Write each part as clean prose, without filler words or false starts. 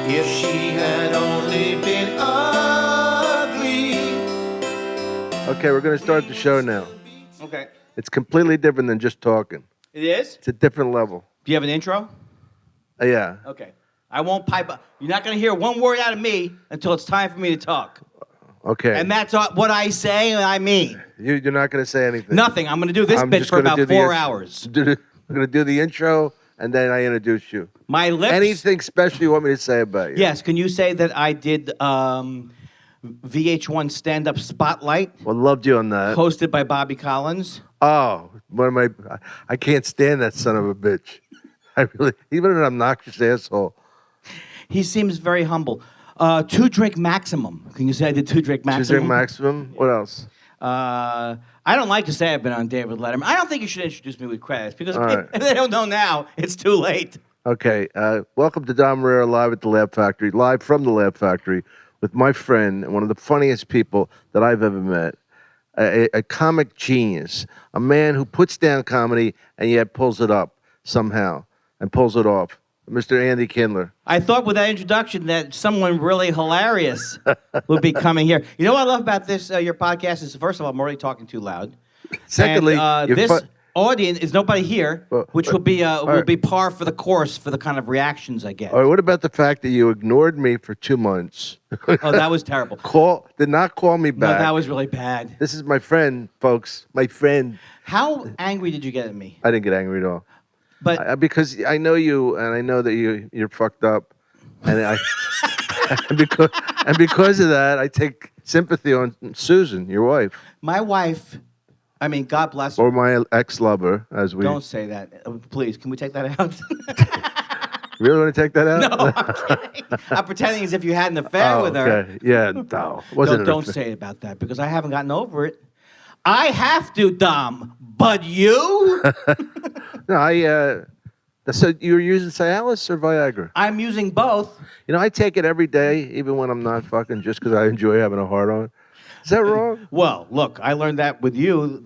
If she had only been ugly. Okay, we're going to start the show now. Okay. It's completely different than just talking. It is? It's a different level. Do you have an intro? Yeah. Okay. I won't pipe up. You're not going to hear one word out of me until it's time for me to talk. Okay. And that's what I say and I mean. You're not going to say anything. Nothing. I'm going to do this bit for about 4 hours. I'm going to do the intro, and then I introduce you. My lips. Anything special you want me to say about you? Yes. Can you say that I did VH1 Stand-Up Spotlight? Well, loved you on that. Hosted by Bobby Collins. Oh, I can't stand that son of a bitch. Even an obnoxious asshole. He seems very humble. 2-drink maximum. Can you say I did 2-drink maximum? 2-drink maximum? What else? I don't like to say I've been on David Letterman. I don't think you should introduce me with credits because right. if they don't know now, it's too late. Okay. Welcome to Dom Irrera live at the Laugh Factory, live from the Laugh Factory with my friend and one of the funniest people that I've ever met, a comic genius, a man who puts down comedy and yet pulls it up somehow and pulls it off. Mr. Andy Kindler. I thought with that introduction that someone really hilarious would be coming here. You know what I love about this, your podcast, is first of all, I'm already talking too loud. Secondly, and, this audience is nobody here, which will be par for the course for the kind of reactions I get. All right, what about the fact that you ignored me for 2 months? Oh, that was terrible. Did not call me back. No, that was really bad. This is my friend, folks. My friend. How angry did you get at me? I didn't get angry at all. But because I know you, and I know that you're fucked up, and and because of that, I take sympathy on Susan, your wife. My wife, I mean, God bless her. Or my ex-lover, as we. Don't say that, please. Can we take that out? You really want to take that out? No, I'm kidding. I'm pretending as if you had an affair with her. Okay. Yeah, no. Don't say about that because I haven't gotten over it. I have to, Dom, but you? No, so you're using Cialis or Viagra? I'm using both. You know, I take it every day, even when I'm not fucking, just because I enjoy having a heart on. Is that wrong? Well, look, I learned that with you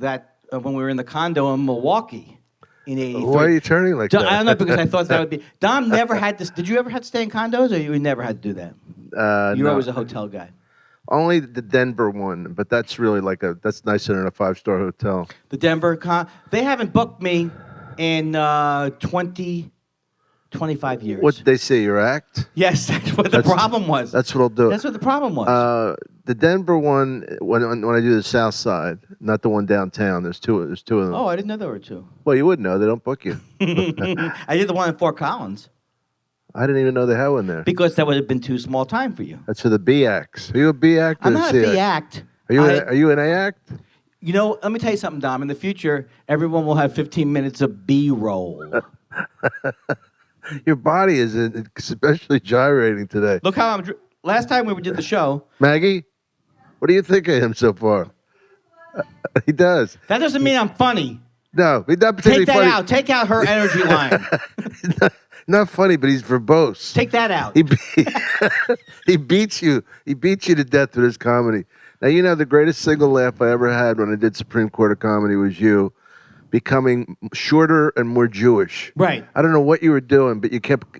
when we were in the condo in Milwaukee in '83. Why are you turning like that? I don't know, because I thought that would be... Dom never had this... Did you ever have to stay in condos, or you never had to do that? You were always a hotel guy. Only the Denver one, but that's really that's nicer than a 5-star hotel. The Denver they haven't booked me in 25 years. What did they say, your act? Yes, that's what the problem was. That's what I'll do. That's what the problem was. The Denver one, when I do the South Side, not the one downtown. There's two of them. Oh, I didn't know there were two. Well, you would know. They don't book you. I did the one in Fort Collins. I didn't even know they had one there. Because that would have been too small time for you. That's for the B acts. Are you a B act? I'm not a B act. Are you an A act? You know, let me tell you something, Dom. In the future, everyone will have 15 minutes of B-roll. Your body is especially gyrating today. Look how last time we did the show... Maggie, what do you think of him so far? He does. That doesn't mean I'm funny. No, he's not particularly funny. Take that out. Take out her energy line. Not funny, but he's verbose. Take that out. He beats you. He beats you to death with his comedy. Now, you know, the greatest single laugh I ever had when I did Supreme Court of Comedy was you becoming shorter and more Jewish. Right. I don't know what you were doing, but you kept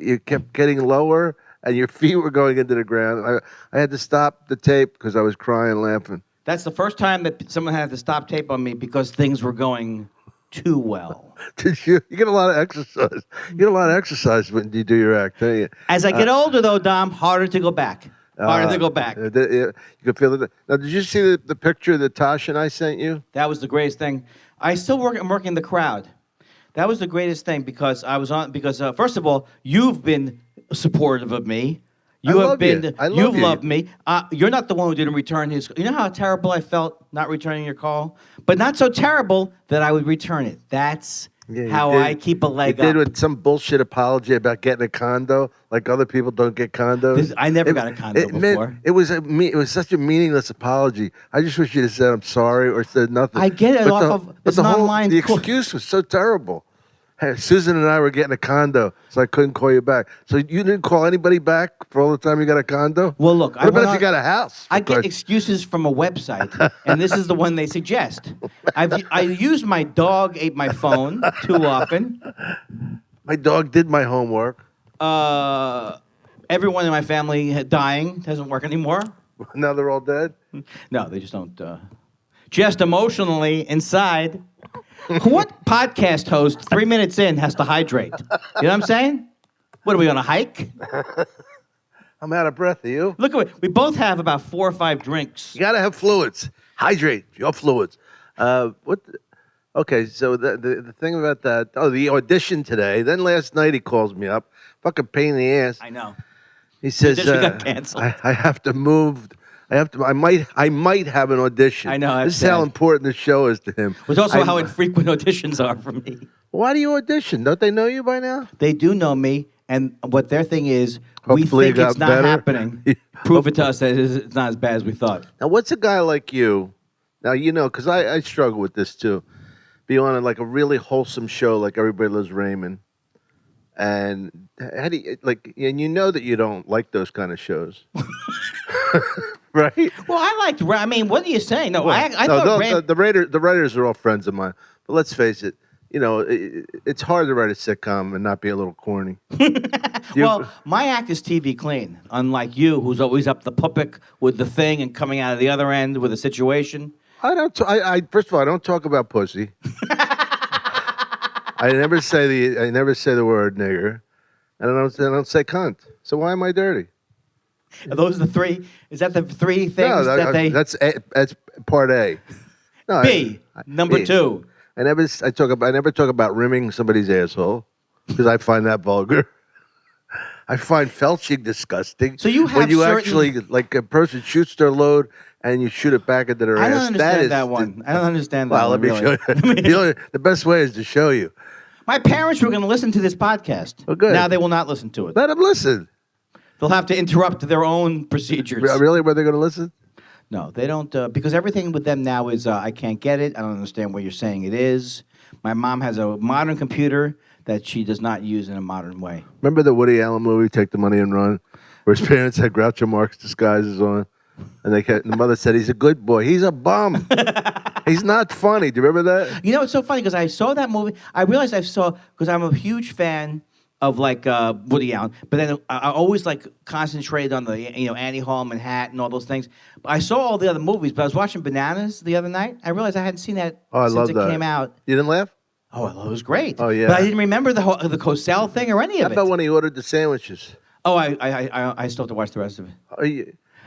getting lower, and your feet were going into the ground. I had to stop the tape because I was crying laughing. That's the first time that someone had to stop tape on me because things were going too well. Did you? You get a lot of exercise. You get a lot of exercise when you do your act, don't you? As I get older, though, Dom, harder to go back. Harder to go back. You can feel it. Now, did you see the picture that Tosh and I sent you? That was the greatest thing. I'm working the crowd. That was the greatest thing because I was on. Because first of all, you've been supportive of me. You've loved me. You're not the one who didn't return his. You know how terrible I felt not returning your call, but not so terrible that I would return it. That's how I keep a leg up. You did with some bullshit apology about getting a condo, like other people don't get condos. I never got a condo before. It was such a meaningless apology. I just wish you'd have said I'm sorry or said nothing. I get it it's an online. The excuse was so terrible. Hey, Susan and I were getting a condo, so I couldn't call you back. So you didn't call anybody back for all the time you got a condo? Well, look. What about if you got a house? I get excuses from a website, and this is the one they suggest. I use my dog ate my phone too often. My dog did my homework. Everyone in my family dying doesn't work anymore. Now they're all dead? No, they just don't. Just emotionally inside. What podcast host 3 minutes in has to hydrate? You know what I'm saying? What are we on a hike? I'm out of breath. Are you? Look at it. We both have about 4 or 5 drinks. You gotta have fluids. Hydrate your fluids. Okay, so the thing about that. Oh, the audition today. Then last night he calls me up. Fucking pain in the ass. I know. He says, audition got canceled. I have to move. I might have an audition. I know. This is how important the show is to him. It's also how infrequent auditions are for me. Why do you audition? Don't they know you by now? They do know me, and what their thing is, Hopefully we think it's not better. happening. Prove it to us that it's not as bad as we thought. Now, what's a guy like you? Now, because I struggle with this too. Be on like a really wholesome show like Everybody Loves Raymond. And how do you, and you know that you don't like those kind of shows. Right? Well, I mean, what are you saying? No, Well, I thought the writers are all friends of mine. But let's face it, it's hard to write a sitcom and not be a little corny. Well, my act is TV clean, unlike you, who's always up the puppet with the thing and coming out of the other end with a situation. First of all, I don't talk about pussy. I never say the word nigger, and I don't say cunt. So why am I dirty? Are those the 3? Is that the 3 things that's part A. No, B, number B. 2. I never talk about rimming somebody's asshole because I find that vulgar. I find felching disgusting. So you have when you certain... actually like a person shoots their load and you shoot it back into their ass. I don't understand that one. I don't understand that. Well, one, let me show you. The best way is to show you. My parents were going to listen to this podcast. Oh, good. Now they will not listen to it. Let them listen. They'll have to interrupt their own procedures. Really? Were they going to listen? No, they don't. Because everything with them now is, I can't get it. I don't understand what you're saying it is. My mom has a modern computer that she does not use in a modern way. Remember the Woody Allen movie, Take the Money and Run, where his parents had Groucho Marx disguises on? And the mother said, he's a good boy. He's a bum. He's not funny. Do you remember that? You know, it's so funny because I saw that movie. I realized because I'm a huge fan of Woody Allen, but then I always concentrated on the Annie Hall, Manhattan, all those things. But I saw all the other movies, but I was watching Bananas the other night. I realized I hadn't seen that since it came out. You didn't laugh? Oh, I thought it was great. Oh yeah. But I didn't remember the Cosell thing or any of it. How about when he ordered the sandwiches? Oh, I still have to watch the rest of it. Oh,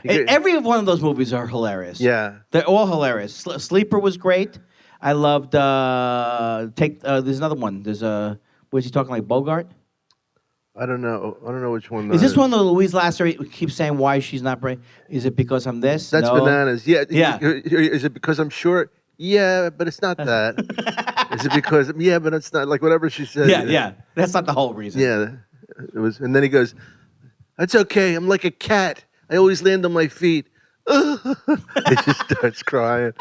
Every one of those movies are hilarious. Yeah. They're all hilarious. Sleeper was great. I loved there's another one. There's was he talking like Bogart? I don't know which one. Is this one that Louise Lasser keeps saying why she's not brave? Is it because I'm this? That's no. Bananas. Yeah. Yeah. Is it because I'm short? Yeah, but it's not that. Is it because? Yeah, but it's not whatever she said. Yeah. That's not the whole reason. Yeah, it was. And then he goes, "That's okay. I'm like a cat. I always land on my feet." He just starts crying.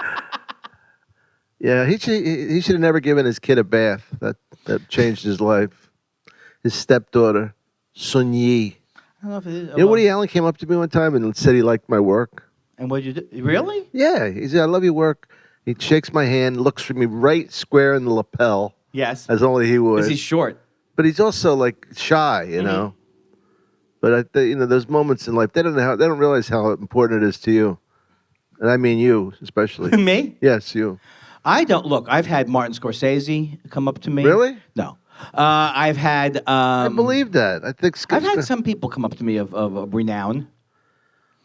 Yeah, he should have never given his kid a bath. That changed his life. His stepdaughter, Sun Yi. I don't know if it is. Woody Allen came up to me one time and said he liked my work. And what did you do? Really? Yeah, he said, "I love your work." He shakes my hand, looks for me right square in the lapel. Yes. As only he would. Because he's short. But he's also shy, you know. But those moments in life, they don't realize how important it is to you, and I mean you especially. Me? Yes, you. I don't look. I've had Martin Scorsese come up to me. Really? No. I've had. I believe that. I think I've had some people come up to me of renown,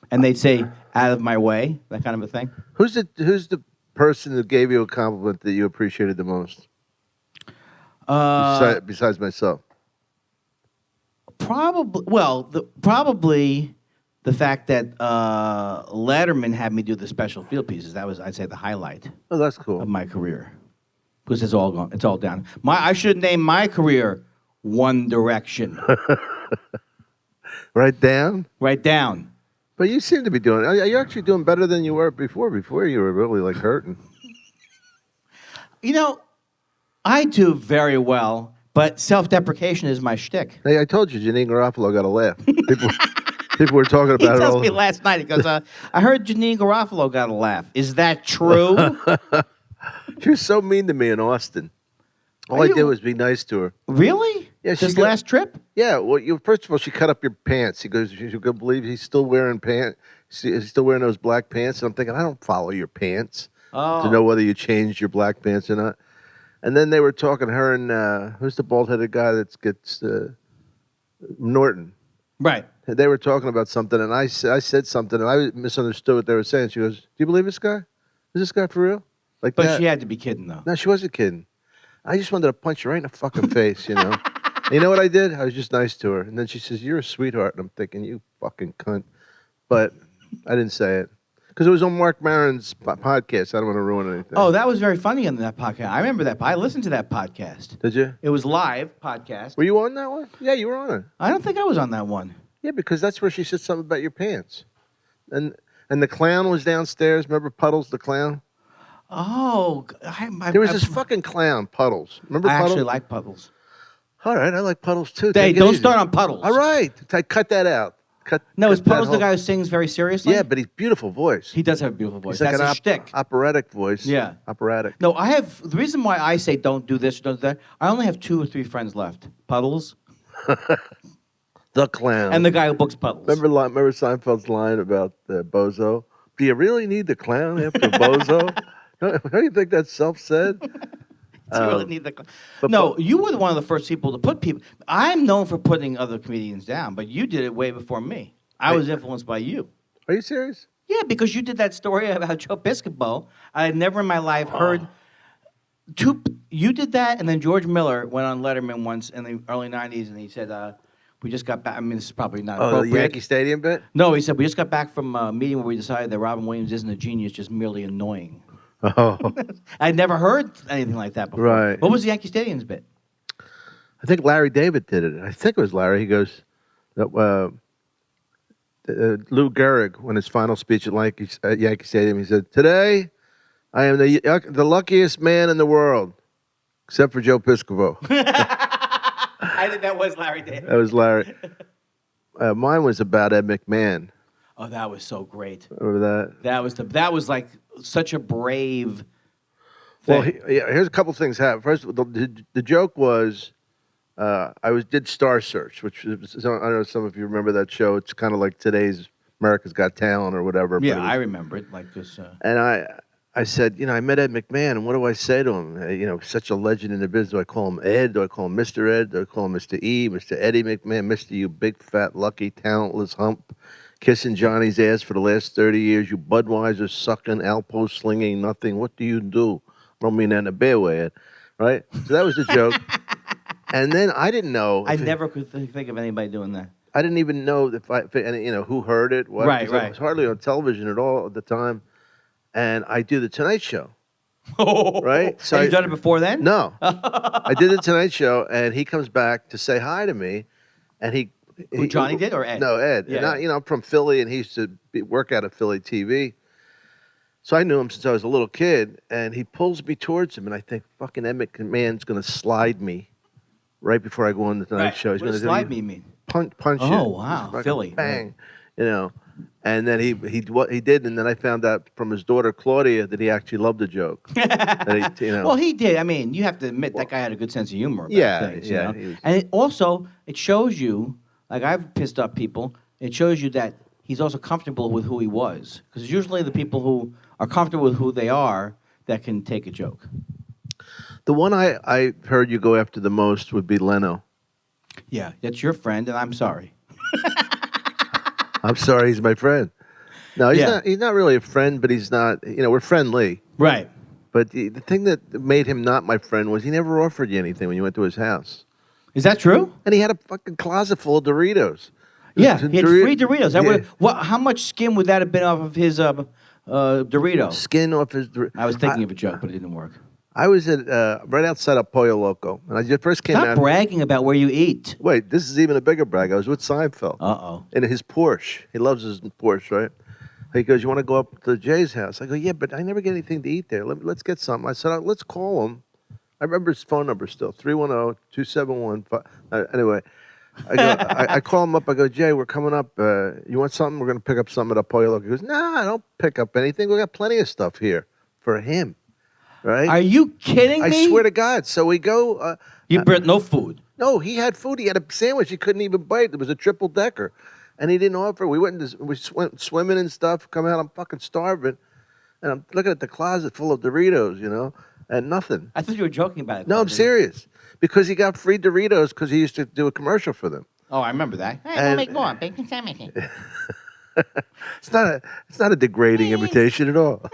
and they'd say, "Out of my way," that kind of a thing. Who's the person who gave you a compliment that you appreciated the most? Besides myself. Probably the fact that Letterman had me do the special field pieces. That was, I'd say, the highlight. Oh, that's cool. Of my career, because it's all gone. It's all down. I should name my career One Direction. Right down. Right down. But you seem to be doing. You're actually doing better than you were before. Before you were really hurting. I do very well. But self-deprecation is my shtick. Hey, I told you, Janine Garofalo got a laugh. People were talking about it. He tells me last night. He goes, "I heard Janine Garofalo got a laugh. Is that true?" She was so mean to me in Austin. All I did was be nice to her. Really? Yeah, This last trip? Yeah, well, first of all, she cut up your pants. He goes, you could believe he's still wearing pants. He's still wearing those black pants. And I'm thinking, I don't follow your pants to know whether you changed your black pants or not. And then they were talking, her and who's the bald-headed guy that gets Norton. Right. They were talking about something, and I said something, and I misunderstood what they were saying. She goes, "Do you believe this guy? Is this guy for real?" Like But that. she had to be kidding, though. No, she wasn't kidding. I just wanted to punch her right in the fucking face, you know. And you know what I did? I was just nice to her. And then she says, "You're a sweetheart." And I'm thinking, "You fucking cunt." But I didn't say it. Because it was on Mark Maron's podcast. I don't want to ruin anything. Oh, that was very funny on that podcast. I remember that. I listened to that podcast. Did you? It was live podcast. Were you on that one? Yeah, you were on it. I don't think I was on that one. Yeah, because that's where she said something about your pants. And the clown was downstairs. Remember Puddles the clown? Oh, There was this fucking clown, Puddles. Remember Puddles? I actually like Puddles. All right, I like Puddles too. Hey, don't start on Puddles. All right, cut that out. No, is Puddles the guy who sings very seriously? Yeah, but he's beautiful voice. He does have a beautiful voice. He's like That's an a shtick. Operatic voice. Yeah. Operatic. No, I have the reason why I say don't do this or don't do that. I only have 2 or 3 friends left. Puddles The clown. and the guy who books Puddles. Remember Seinfeld's line about Bozo? Do you really need the clown after Bozo? Don't you think that's self-said? Do you really need the No, you were one of the first people to put people. I'm known for putting other comedians down, but you did it way before me. I was influenced by you. Are you serious? Yeah, because you did that story about Joe Piscopo. I had never in my life heard. You did that, and then George Miller went on Letterman once in the early '90s, and he said, "We just got back." I mean, this is probably not appropriate. The Yankee Stadium bit? No, he said we just got back from a meeting where we decided that Robin Williams isn't a genius, just merely annoying. Oh. I'd never heard anything like that before. Right. What was the Yankee Stadium's bit? I think Larry David did it. I think it was Larry. He goes, Lou Gehrig, when his final speech at Yankee Stadium, he said, "Today, I am the luckiest man in the world, except for Joe Piscopo." I think that was Larry David. That was Larry. Mine was about Ed McMahon. Oh, that was so great. Remember that? That was like such a brave thing. Well, here's a couple things happened. First, the joke was, did Star Search, which is, I don't know if some of you remember that show. It's kind of like today's America's Got Talent or whatever. Yeah, I remember it like this. And I said, I met Ed McMahon, and what do I say to him? Such a legend in the business. Do I call him Ed? Do I call him Mr. Ed? Do I call him Mr. E? Mr. Eddie McMahon? Mr. You big, fat, lucky, talentless hump. Kissing Johnny's ass for the last 30 years. You Budweiser sucking, Alpo slinging, nothing. What do you do? I don't mean that in a bad way, Ed. Right? So that was the joke. And then I didn't know. I never could think of anybody doing that. I didn't even know who heard it. What, right. It was hardly on television at all at the time. And I do the Tonight Show. Right? So you done it before then? No. I did the Tonight Show, and he comes back to say hi to me, and Who, Johnny did or Ed? No, Ed. Yeah. And I'm from Philly, and he used to work out at Philly TV. So I knew him since I was a little kid, and he pulls me towards him, and I think, fucking Ed McMahon's going to slide me right before I go on the Tonight Show. He's what going does slide me mean? Punch it. Oh, wow. Philly. Bang. And then he did, and then I found out from his daughter Claudia that he actually loved the joke. Well, he did. I mean, you have to admit that guy had a good sense of humor. Yeah, things, yeah. And it shows you, like I've pissed off people. It shows you that he's also comfortable with who he was, because it's usually the people who are comfortable with who they are that can take a joke. The one I heard you go after the most would be Leno. Yeah, that's your friend, and I'm sorry. I'm sorry, he's my friend. No, he's not really a friend, but he's not, we're friendly. Right. But the thing that made him not my friend was he never offered you anything when you went to his house. Is that true? And he had a fucking closet full of Doritos. Yeah, he had free Doritos. How much skin would that have been off of his Dorito? Skin off his Doritos. I was thinking of a joke, but it didn't work. I was at right outside of Pollo Loco, and I just first came out. Stop bragging about where you eat. Wait, this is even a bigger brag. I was with Seinfeld. In his Porsche. He loves his Porsche, right? He goes, "You want to go up to Jay's house?" I go, "Yeah, but I never get anything to eat there. Let's get something." I said, "Let's call him." I remember his phone number still, 310-271. Anyway, I call him up. I go, "Jay, we're coming up. You want something? We're going to pick up something at Pollo Loco." He goes, "Nah, I don't pick up anything. We got plenty of stuff here for him." Right? Are you kidding me? I swear to God. So we go. You brought no food. No, he had food. He had a sandwich he couldn't even bite. It was a triple decker, and he didn't offer. We went swimming and stuff. Come out, I'm fucking starving, and I'm looking at the closet full of Doritos, and nothing. I thought you were joking about it. No, I'm serious. Because he got free Doritos because he used to do a commercial for them. Oh, I remember that. Hey, And- we'll make more. Bacon sandwich. It's not a degrading imitation at all.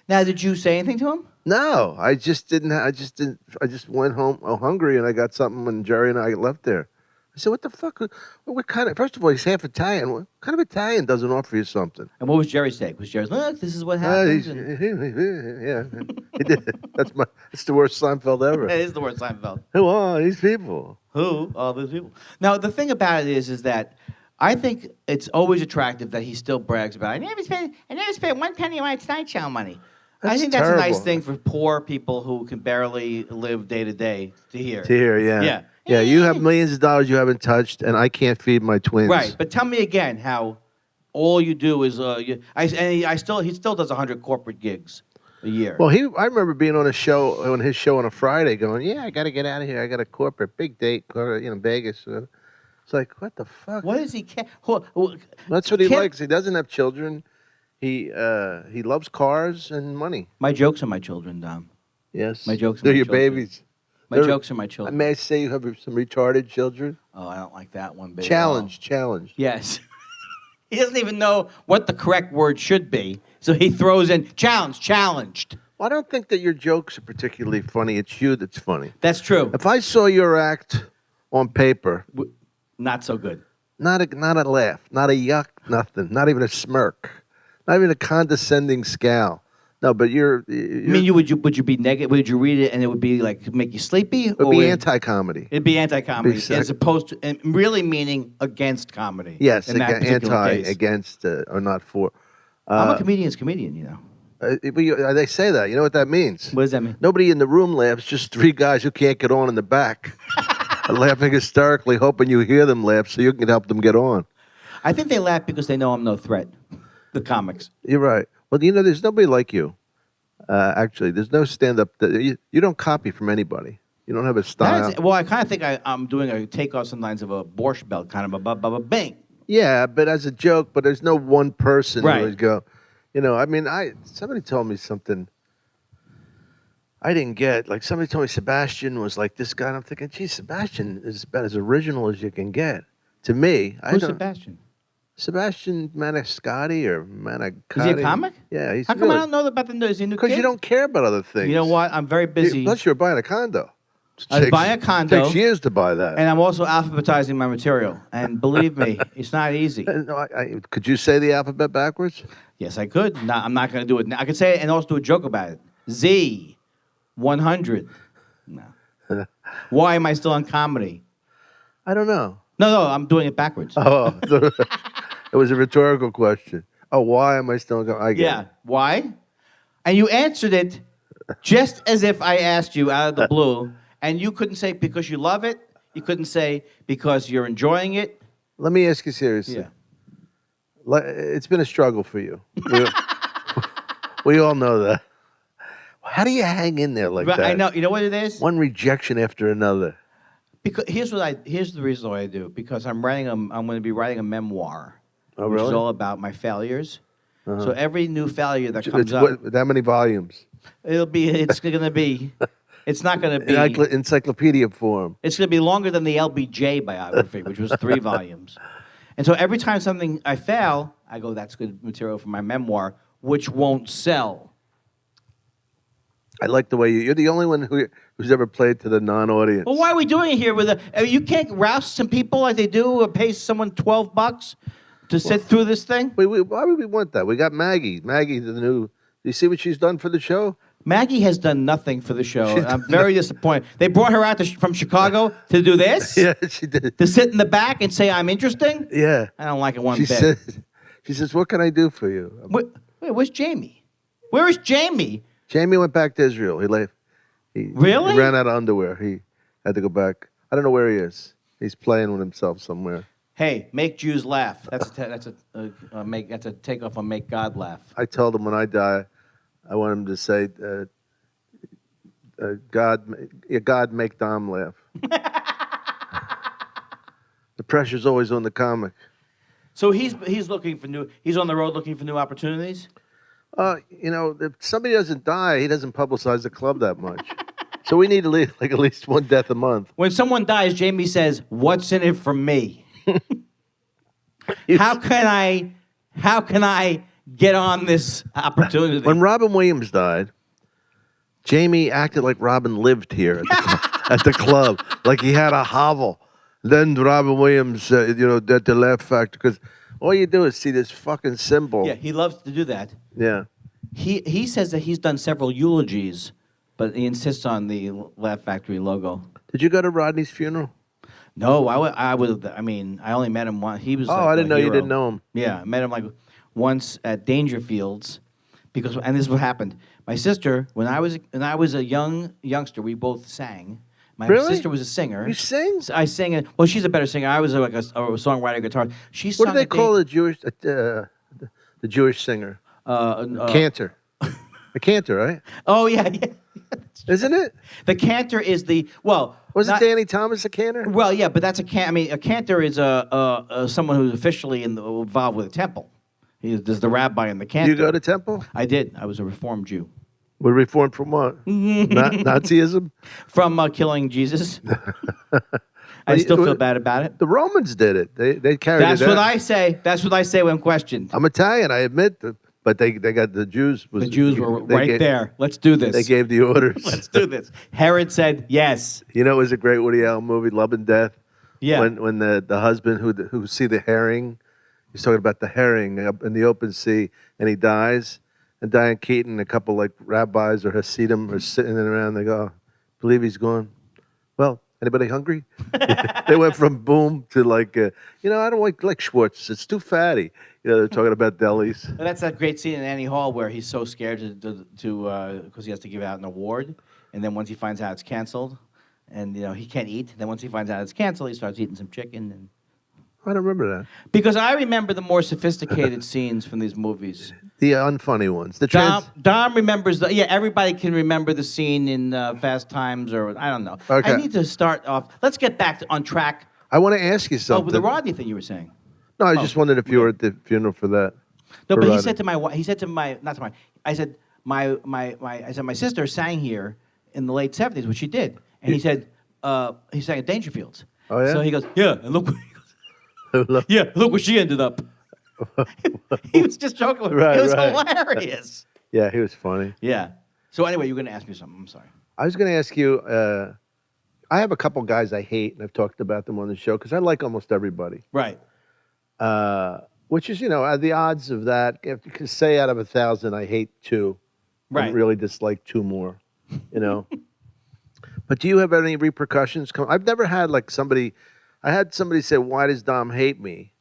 Now, did you say anything to him? No, I just didn't. I just went home hungry, and I got something when Jerry and I left there. I said, "What the fuck? What kind of? First of all, he's half Italian. What kind of Italian doesn't offer you something?" And what was Jerry's take? Was Jerry's, look, this is what happens? Yeah, he did. That's the worst Seinfeld ever. It is the word Seinfeld. Who are these people? Who are these people? Now, the thing about it is that I think it's always attractive that he still brags about, I never spent 1 penny of my Tonight Show money. I think that's a nice thing for poor people who can barely live day to day to hear. Yeah. Yeah, you have millions of dollars you haven't touched, and I can't feed my twins. Right, but tell me again how all you do is he still does 100 corporate gigs a year. Well, I remember being on his show on a Friday, going, "Yeah, I got to get out of here. I got a corporate big date, Vegas." It's like, what the fuck? What does he care? That's what he likes. He doesn't have children. He loves cars and money. My jokes are my children, Dom. Yes, My jokes are they're my your children. babies. My jokes are my children. May I say you have some retarded children? Oh, I don't like that one bit. Challenge. Yes. He doesn't even know what the correct word should be, so he throws in challenged. Well, I don't think that your jokes are particularly funny. It's you that's funny. That's true. If I saw your act on paper, Not so good. not a laugh, not a yuck, nothing, not even a smirk, not even a condescending scowl. No, but you're I mean, would you be negative? Would you read it and it would be like make you sleepy? it would be anti-comedy. It'd be anti-comedy Be as opposed to and really meaning against comedy. Yes, in that particular case. against, or not for. I'm a comedian's comedian, They say that. You know what that means? What does that mean? Nobody in the room laughs. Just three guys who can't get on in the back, laughing hysterically, hoping you hear them laugh so you can help them get on. I think they laugh because they know I'm no threat. The comics. You're right. Well, there's nobody like you. Actually, there's no stand-up. You don't copy from anybody. You don't have a style. Well, I kind of think I'm doing a takeoff sometimes of a Borscht Belt, kind of a bang. Yeah, but as a joke. But there's no one person Right. who would go. Somebody told me something I didn't get. Like somebody told me Sebastian was like this guy, and I'm thinking, geez, Sebastian is about as original as you can get. To me, Who's Sebastian? Sebastian Maniscalco or Manicotti. Is he a comic? Yeah, he's. How come I don't know about the news? Is he a new Because kid? you don't care about other things. You know what? I'm very busy. Plus, you're buying a condo. I was buying a condo. Takes years to buy that. And I'm also alphabetizing my material. And believe me, it's not easy. Could you say the alphabet backwards? Yes, I could. No, I'm not going to do it. I could say it and also do a joke about it. Z, 100. No. Why am I still on comedy? I don't know. No, I'm doing it backwards. Oh, it was a rhetorical question. Oh, why am I still going? I get it. Why? And you answered it just as if I asked you out of the blue, and you couldn't say because you love it. You couldn't say because you're enjoying it. Let me ask you seriously. Yeah. It's been a struggle for you. We all know that. How do you hang in there like But that? I know. You know what it is? One rejection after another. Because here's the reason why I do. Because I'm going to be writing a memoir, Oh, which really? is all about my failures. Uh-huh. So every new failure that comes up, That many volumes? it's not going to be. Encyclopedia form. It's going to be longer than the LBJ biography, which was 3 volumes. And so every time I fail, I go, that's good material for my memoir, which won't sell. I like the way you're the only one who's ever played to the non-audience. Well, why are we doing it here? You can't rouse some people like they do or pay someone $12 to sit through this thing? Why would we want that? We got Maggie. Maggie, the new. You see what she's done for the show? Maggie has done nothing for the show. And I'm very disappointed. They brought her out from Chicago to do this? Yeah, she did. To sit in the back and say I'm interesting? Yeah. I don't like it one She bit. says, what can I do for you? Wait, where's Jamie? Where is Jamie? Jamie went back to Israel. He left. Really? He ran out of underwear. He had to go back. I don't know where he is. He's playing with himself somewhere. Hey, make Jews laugh. That's a takeoff on make God laugh. I told him when I die, I want him to say, God make Dom laugh. The pressure's always on the comic. So he's looking for new. He's on the road looking for new opportunities. If somebody doesn't die, he doesn't publicize the club that much. So we need to leave like at least one death a month. When someone dies, Jamie says, "What's in it for me? How can I get on this opportunity?" When Robin Williams died, Jamie acted like Robin lived here at the club, like he had a hovel. Then Robin Williams, at the Laugh Factory, because all you do is see this fucking symbol. Yeah, he loves to do that. Yeah. He says that he's done several eulogies, but he insists on the Laugh Factory logo. Did you go to Rodney's funeral? No, I only met him once. He was. I didn't know you didn't know him. Yeah, I met him like once at Dangerfields, and this is what happened. My sister, when I was a youngster, we both sang. My sister was a singer. You sing? I sang. Well, she's a better singer. I was like a songwriter, guitar. What do they call the Jewish singer? Cantor. A cantor, right? Oh yeah. Isn't it? The cantor is Wasn't Danny Thomas a cantor? Well, yeah, but that's a cantor is someone who's officially involved with a temple. There's the rabbi and the cantor. You go to temple? I did. I was a Reformed Jew. We're reformed from what? Nazism? From killing Jesus. I still feel bad about it. The Romans did it. They carried it out. That's what I say. That's what I say when questioned. I'm Italian, I admit. But they got the Jews. The Jews were right there. Let's do this. They gave the orders. Let's do this. Herod said yes. You know, it was a great Woody Allen movie, Love and Death. Yeah. When the husband who see the herring, he's talking about the herring up in the open sea, and he dies. And Diane Keaton and a couple like rabbis or Hasidim are sitting around. They go, "Believe he's gone." Well, anybody hungry? They went from boom to like, I don't like Schwartz. It's too fatty. They're talking about delis. Well, that's that great scene in Annie Hall where he's so scared to because he has to give out an award, and then once he finds out it's canceled, and he can't eat. Then once he finds out it's canceled, he starts eating some chicken. And I don't remember that. Because I remember the more sophisticated scenes from these movies. The unfunny ones. Dom remembers everybody can remember the scene in Fast Times or I don't know. Okay. I need to start off. Let's get back on track. I want to ask you something. Oh, with the Rodney thing you were saying. No, I just wondered if you were at the funeral for that. No, but he said to my wife, I said my sister sang here in the late 70s, which she did. And he said, he sang at Dangerfields. Oh, yeah? So he goes, yeah, and look where she ended up. He was just joking with me. It was hilarious. Yeah, he was funny. Yeah. So anyway, you were going to ask me something. I'm sorry. I was going to ask you, I have a couple guys I hate, and I've talked about them on the show, because I like almost everybody. Right. Which is, the odds of that, if you could say out of 1,000, I hate 2. Right. I really dislike 2 more, But do you have any repercussions? I've never had I had somebody say, "Why does Dom hate me?"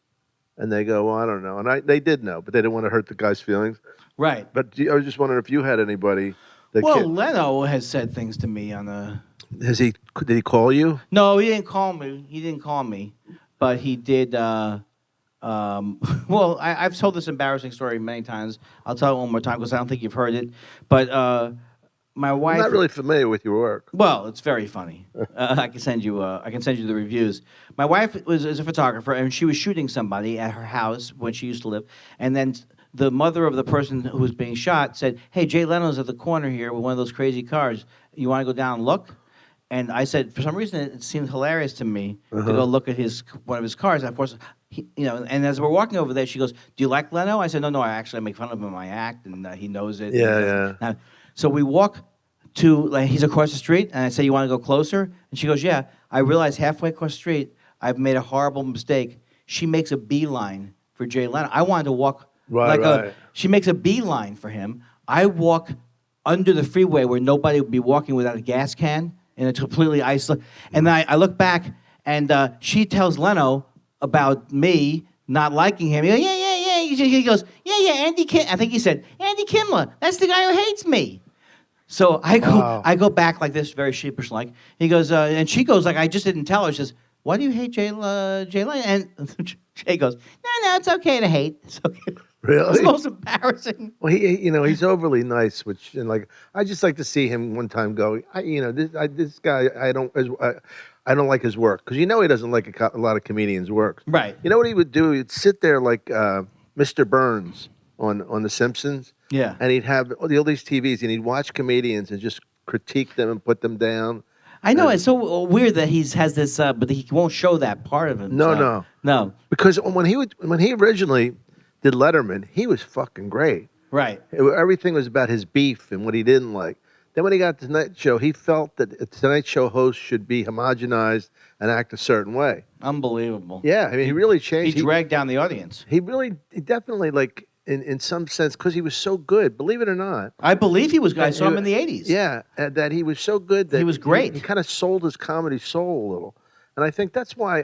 And they go, "Well, I don't know." And they did know, but they didn't want to hurt the guy's feelings. Right. But I was just wondering if you had anybody. Leno has said things to me on the... Did he call you? No, he didn't call me. But he did... I've told this embarrassing story many times. I'll tell it one more time because I don't think you've heard it. But my wife... I'm not really familiar with your work. Well, it's very funny. I can send you the reviews. My wife is a photographer, and she was shooting somebody at her house when she used to live. And then the mother of the person who was being shot said, "Hey, Jay Leno's at the corner here with one of those crazy cars. You want to go down and look?" And I said, for some reason, it seemed hilarious to me to go look at one of his cars. And of course, and as we're walking over there, she goes, "Do you like Leno?" I said, No, I actually make fun of him in my act, and he knows it. Yeah. So we walk to, he's across the street, and I say, "You want to go closer?" And she goes, "Yeah." I realize halfway across the street, I've made a horrible mistake. She makes a beeline for Jay Leno. I wanted to walk she makes a beeline for him. I walk under the freeway where nobody would be walking without a gas can, and it's completely isolated. And then I look back, and she tells Leno about me not liking him. He goes, yeah. He goes, yeah, Andy Kindler. I think he said, "Andy Kindler, that's the guy who hates me." So I go back like this, very sheepish like. He goes, and she goes like, I just didn't tell her. She says, "Why do you hate Jay Leno?" And Jay goes, No, it's okay to hate. It's okay. Really? It's the most embarrassing. Well, he's overly nice, and like I just like to see him one time go. This guy, I don't like his work because he doesn't like a lot of comedians' work. Right. You know what he would do? He'd sit there like Mr. Burns on The Simpsons. Yeah. And he'd have all these TVs, and he'd watch comedians and just critique them and put them down. I know it's so weird that has this, but he won't show that part of himself. No. Because when he originally did Letterman, he was fucking great. Right. Everything was about his beef and what he didn't like. Then when he got to Tonight Show, he felt that a Tonight Show host should be homogenized and act a certain way. Unbelievable. Yeah, I mean, he really changed. He dragged down the audience. He definitely, like, in some sense, because he was so good, believe it or not. I believe he was good. I saw him in the 80s. Yeah, that he was so good that he was great. He kind of sold his comedy soul a little. And I think that's why,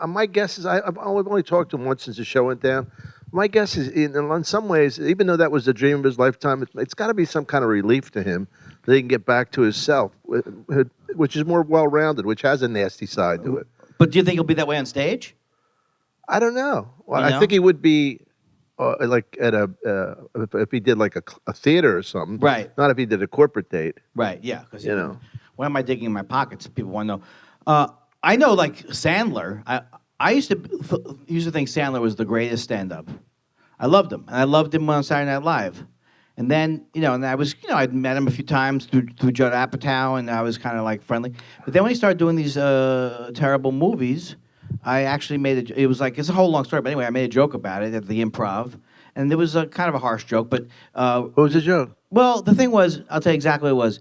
my guess is, I've only talked to him once since the show went down. My guess is, in some ways, even though that was the dream of his lifetime, it's got to be some kind of relief to him that he can get back to himself, which is more well-rounded, which has a nasty side to it. But do you think he'll be that way on stage? I don't know. Well, I think he would be, like at if he did like a theater or something. Right. Not if he did a corporate date. Right. Yeah. Because Why am I digging in my pockets? People want to know. I know, like Sandler. I used to think Sandler was the greatest stand-up. I loved him, and I loved him on Saturday Night Live. And then, and I was, I'd met him a few times through Judd Apatow, and I was kind of like friendly. But then when he started doing these terrible movies, I actually it was like, it's a whole long story, but anyway, I made a joke about it at the Improv, and it was a kind of a harsh joke, but... what was the joke? Well, the thing was, I'll tell you exactly what it was.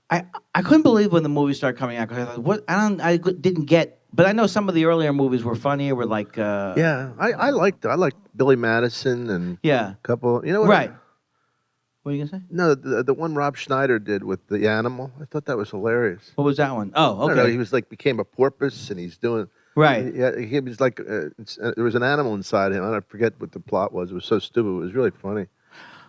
I couldn't believe when the movies started coming out, because I thought, I didn't get... But I know some of the earlier movies were funnier, were like... yeah, I liked Billy Madison and a couple... You know what? Right. What are you going to say? No, the one Rob Schneider did with the animal. I thought that was hilarious. What was that one? Oh, okay. I don't know, he was like, became a porpoise, and he's doing... Right. Yeah, he was like... there was an animal inside him. I don't forget what the plot was. It was so stupid. It was really funny.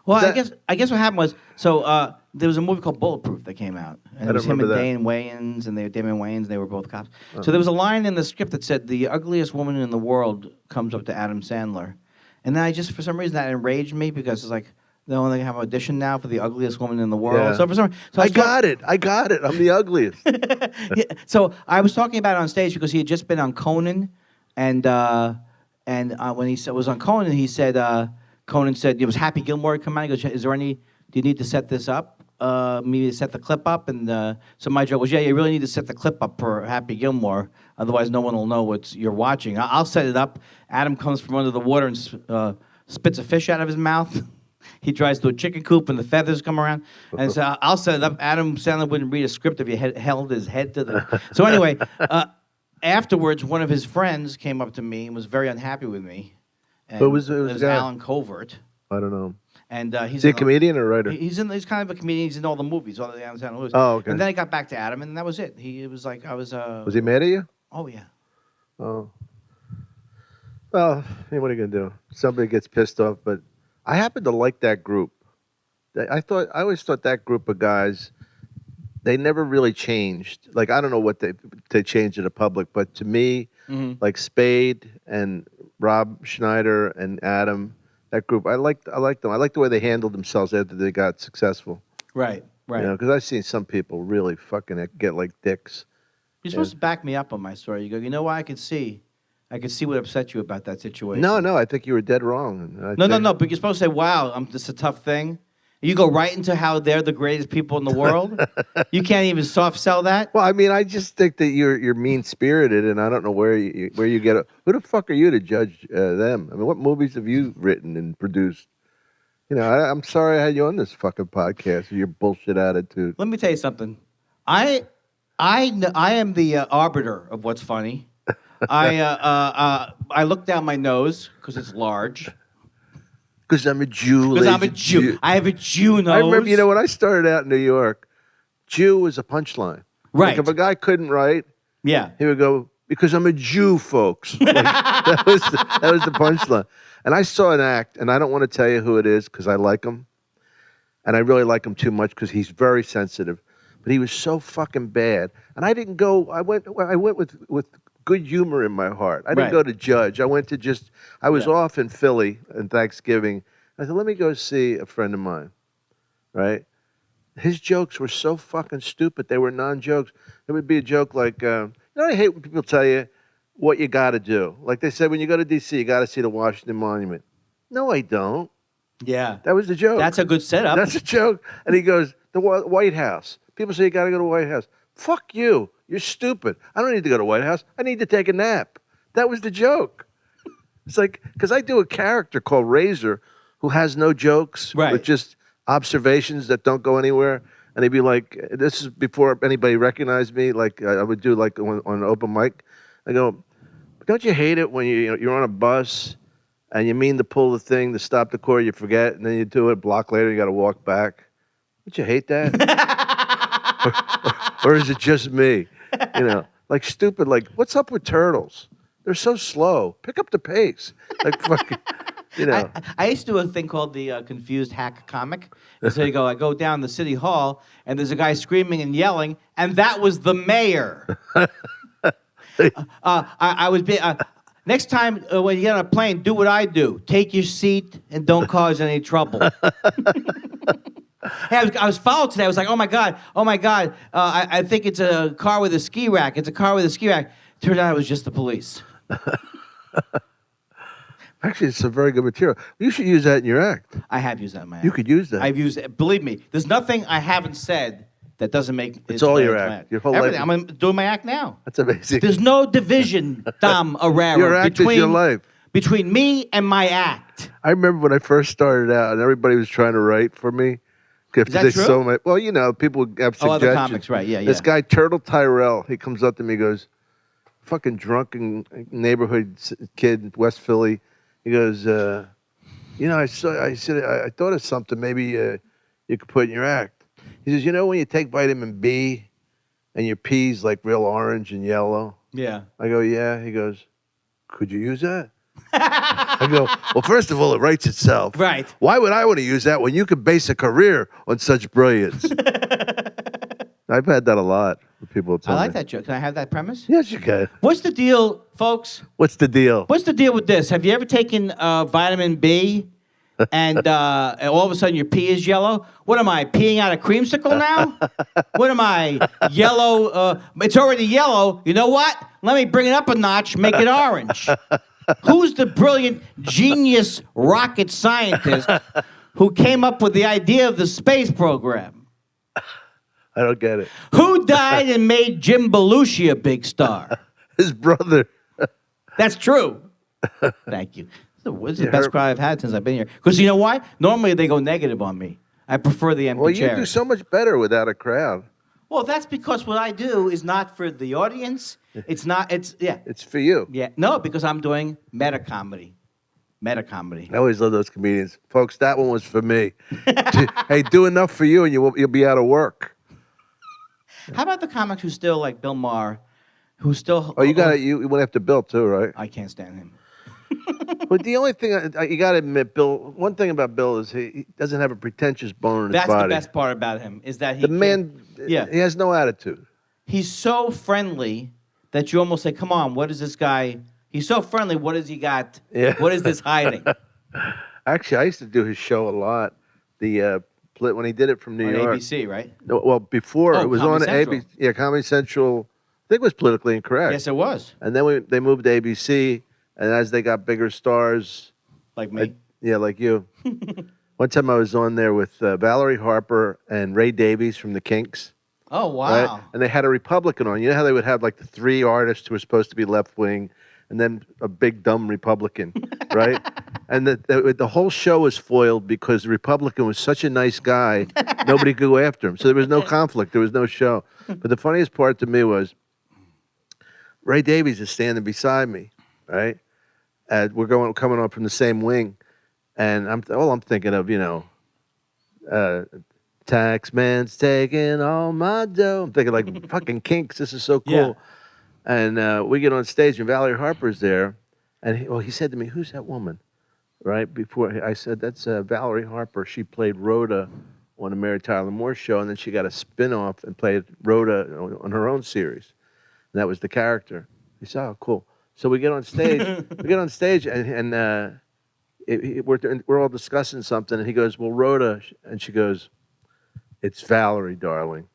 Well, I guess what happened was, so there was a movie called Bulletproof that came out, and it was him and Damon Wayans, and they were both cops. Oh. So there was a line in the script that said, "The ugliest woman in the world comes up to Adam Sandler," and then for some reason that enraged me, because it's like they only have an audition now for the ugliest woman in the world. Yeah. So for some, I got it. I'm the ugliest. Yeah, so I was talking about it on stage because he had just been on Conan, and when he was on Conan, he said. Conan said, it was Happy Gilmore come out. He goes, do you need to set this up? Maybe to set the clip up? And so my joke was, you really need to set the clip up for Happy Gilmore. Otherwise, no one will know what you're watching. I'll set it up. Adam comes from under the water and spits a fish out of his mouth. He drives to a chicken coop and the feathers come around. And so I'll set it up. Adam Sandler wouldn't read a script if he held his head to the... So anyway, afterwards, one of his friends came up to me and was very unhappy with me. And it was Alan Covert. I don't know. And he's a comedian or writer? He's kind of a comedian. He's in all the movies, all the Adam Sandler movies. Oh, okay. And then I got back to Adam, and that was it. It was like I was. Was he mad at you? Oh yeah. Oh. Well, what are you gonna do? Somebody gets pissed off, but I happen to like that group. I always thought that group of guys, they never really changed. Like, I don't know what they changed in the public, but to me, like Spade and Rob Schneider and Adam, that group, I liked them. I liked the way they handled themselves after they got successful. Right. Because I've seen some people really fucking get like dicks. You're supposed to back me up on my story. You go, you know what? I could see what upset you about that situation. No, I think you were dead wrong. No, but you're supposed to say, wow, this is a tough thing. You go right into how they're the greatest people in the world. You can't even soft sell that. Well, I mean, I just think that you're mean spirited, and I don't know where you get it. Who the fuck are you to judge them? I mean, what movies have you written and produced? I'm sorry I had you on this fucking podcast with your bullshit attitude. Let me tell you something. I am the arbiter of what's funny. I look down my nose because it's large. Because I'm a Jew. Because I'm a Jew. I have a Jew nose. I remember, when I started out in New York, Jew was a punchline. Right. Like if a guy couldn't write, he would go, because I'm a Jew, folks. Like, that was the punchline. And I saw an act, and I don't want to tell you who it is because I like him. And I really like him too much because he's very sensitive. But he was so fucking bad. And I didn't go, I went with good humor in my heart. I didn't Right. go to judge. I went to I was Yeah. off in Philly on Thanksgiving. I said, let me go see a friend of mine, right? His jokes were so fucking stupid. They were non-jokes. There would be a joke like, I hate when people tell you what you got to do. Like they said, when you go to D.C., you got to see the Washington Monument. No, I don't. Yeah. That was the joke. That's a good setup. That's a joke. And he goes, the White House. People say you got to go to the White House. Fuck you. You're stupid. I don't need to go to the White House. I need to take a nap. That was the joke. It's like, because I do a character called Razor who has no jokes, Right. but just observations that don't go anywhere. And he'd be like, this is before anybody recognized me. Like I would do like on an open mic. I go, don't you hate it when you're on a bus and you mean to pull the thing to stop the car, you forget, and then you do it a block later, you got to walk back. Don't you hate that? or is it just me? Like stupid. Like, what's up with turtles? They're so slow. Pick up the pace. Like fucking, I used to do a thing called the confused hack comic. And so I go down the city hall, and there's a guy screaming and yelling, and that was the mayor. I would be. Next time when you get on a plane, do what I do. Take your seat and don't cause any trouble. Hey, I was followed today. I was like, oh my God. I think it's a car with a ski rack. It's a car with a ski rack. Turned out it was just the police. Actually, it's some very good material. You should use that in your act. I have used that in my act. You could use that. I've used it. Believe me, there's nothing I haven't said that doesn't make it's all your act. Your whole everything. life. I'm doing my act now. That's amazing. There's no division, Dom Irrera, Your act is your life. Between me and my act. I remember when I first started out, and everybody was trying to write for me. Is that true? Well, people have suggestions. Other comics, right? Yeah, This guy Turtle Tyrell, he comes up to me, and goes, "Fucking drunken neighborhood kid in West Philly." He goes, I said, I thought of something. Maybe you could put in your act. He says, when you take vitamin B, and your pee's like real orange and yellow. Yeah. I go, yeah. He goes, could you use that? I go, well, first of all, it writes itself. Right. Why would I want to use that when you could base a career on such brilliance? I've had that a lot with people tell I me. like that joke. Can I have that premise? Yes, you can. What's the deal, folks? What's the deal? What's the deal with this? Have you ever taken vitamin B and all of a sudden your pee is yellow? What am I, peeing out a creamsicle now? What am I, yellow? It's already yellow. You know what? Let me bring it up a notch, make it orange. Who's the brilliant genius rocket scientist who came up with the idea of the space program? I don't get it. Who died and made Jim Belushi a big star? His brother. That's true. Thank you. This is the best crowd I've had since I've been here. Because you know why? Normally they go negative on me. I prefer the empty chair. Well, you do so much better without a crowd. Well, that's because what I do is not for the audience. It's not. It's for you. Yeah. No, because I'm doing meta comedy. Meta comedy. I always love those comedians, folks. That one was for me. Hey, do enough for you, and you'll be out of work. How about the comics who still like Bill Maher, who still? Oh, you went after Bill too, right? I can't stand him. But the only thing you got to admit, Bill. One thing about Bill is he doesn't have a pretentious bone in his body. That's the best part about him is that he. Yeah. He has no attitude. He's so friendly that you almost say, "Come on, what is this guy?" He's so friendly. What has he got? Yeah. What is this hiding? Actually, I used to do his show a lot. When he did it from New York. ABC, right? No, well, before it was Comedy on Central. ABC. Yeah, Comedy Central. I think it was Politically Incorrect. Yes, it was. And then they moved to ABC, and as they got bigger stars, Like me. like you. One time I was on there with Valerie Harper and Ray Davies from the Kinks. Oh, wow. Right? And they had a Republican on. You know how they would have like the three artists who were supposed to be left wing, and then a big dumb Republican, right? And the whole show was foiled because the Republican was such a nice guy, nobody could go after him. So there was no conflict. There was no show. But the funniest part to me was Ray Davies is standing beside me, right? We're coming on from the same wing, and I'm thinking of tax man's taking all my dough. I'm thinking like fucking Kinks. This is so cool. Yeah. And we get on stage, and Valerie Harper's there, and he said to me, "Who's that woman?" Right before I said, "That's Valerie Harper. She played Rhoda on the Mary Tyler Moore Show, and then she got a spin-off and played Rhoda on her own series. And that was the character." He said, "Oh, cool." So we get on stage. We're all discussing something, and he goes, "Well, Rhoda," and she goes, "It's Valerie, darling."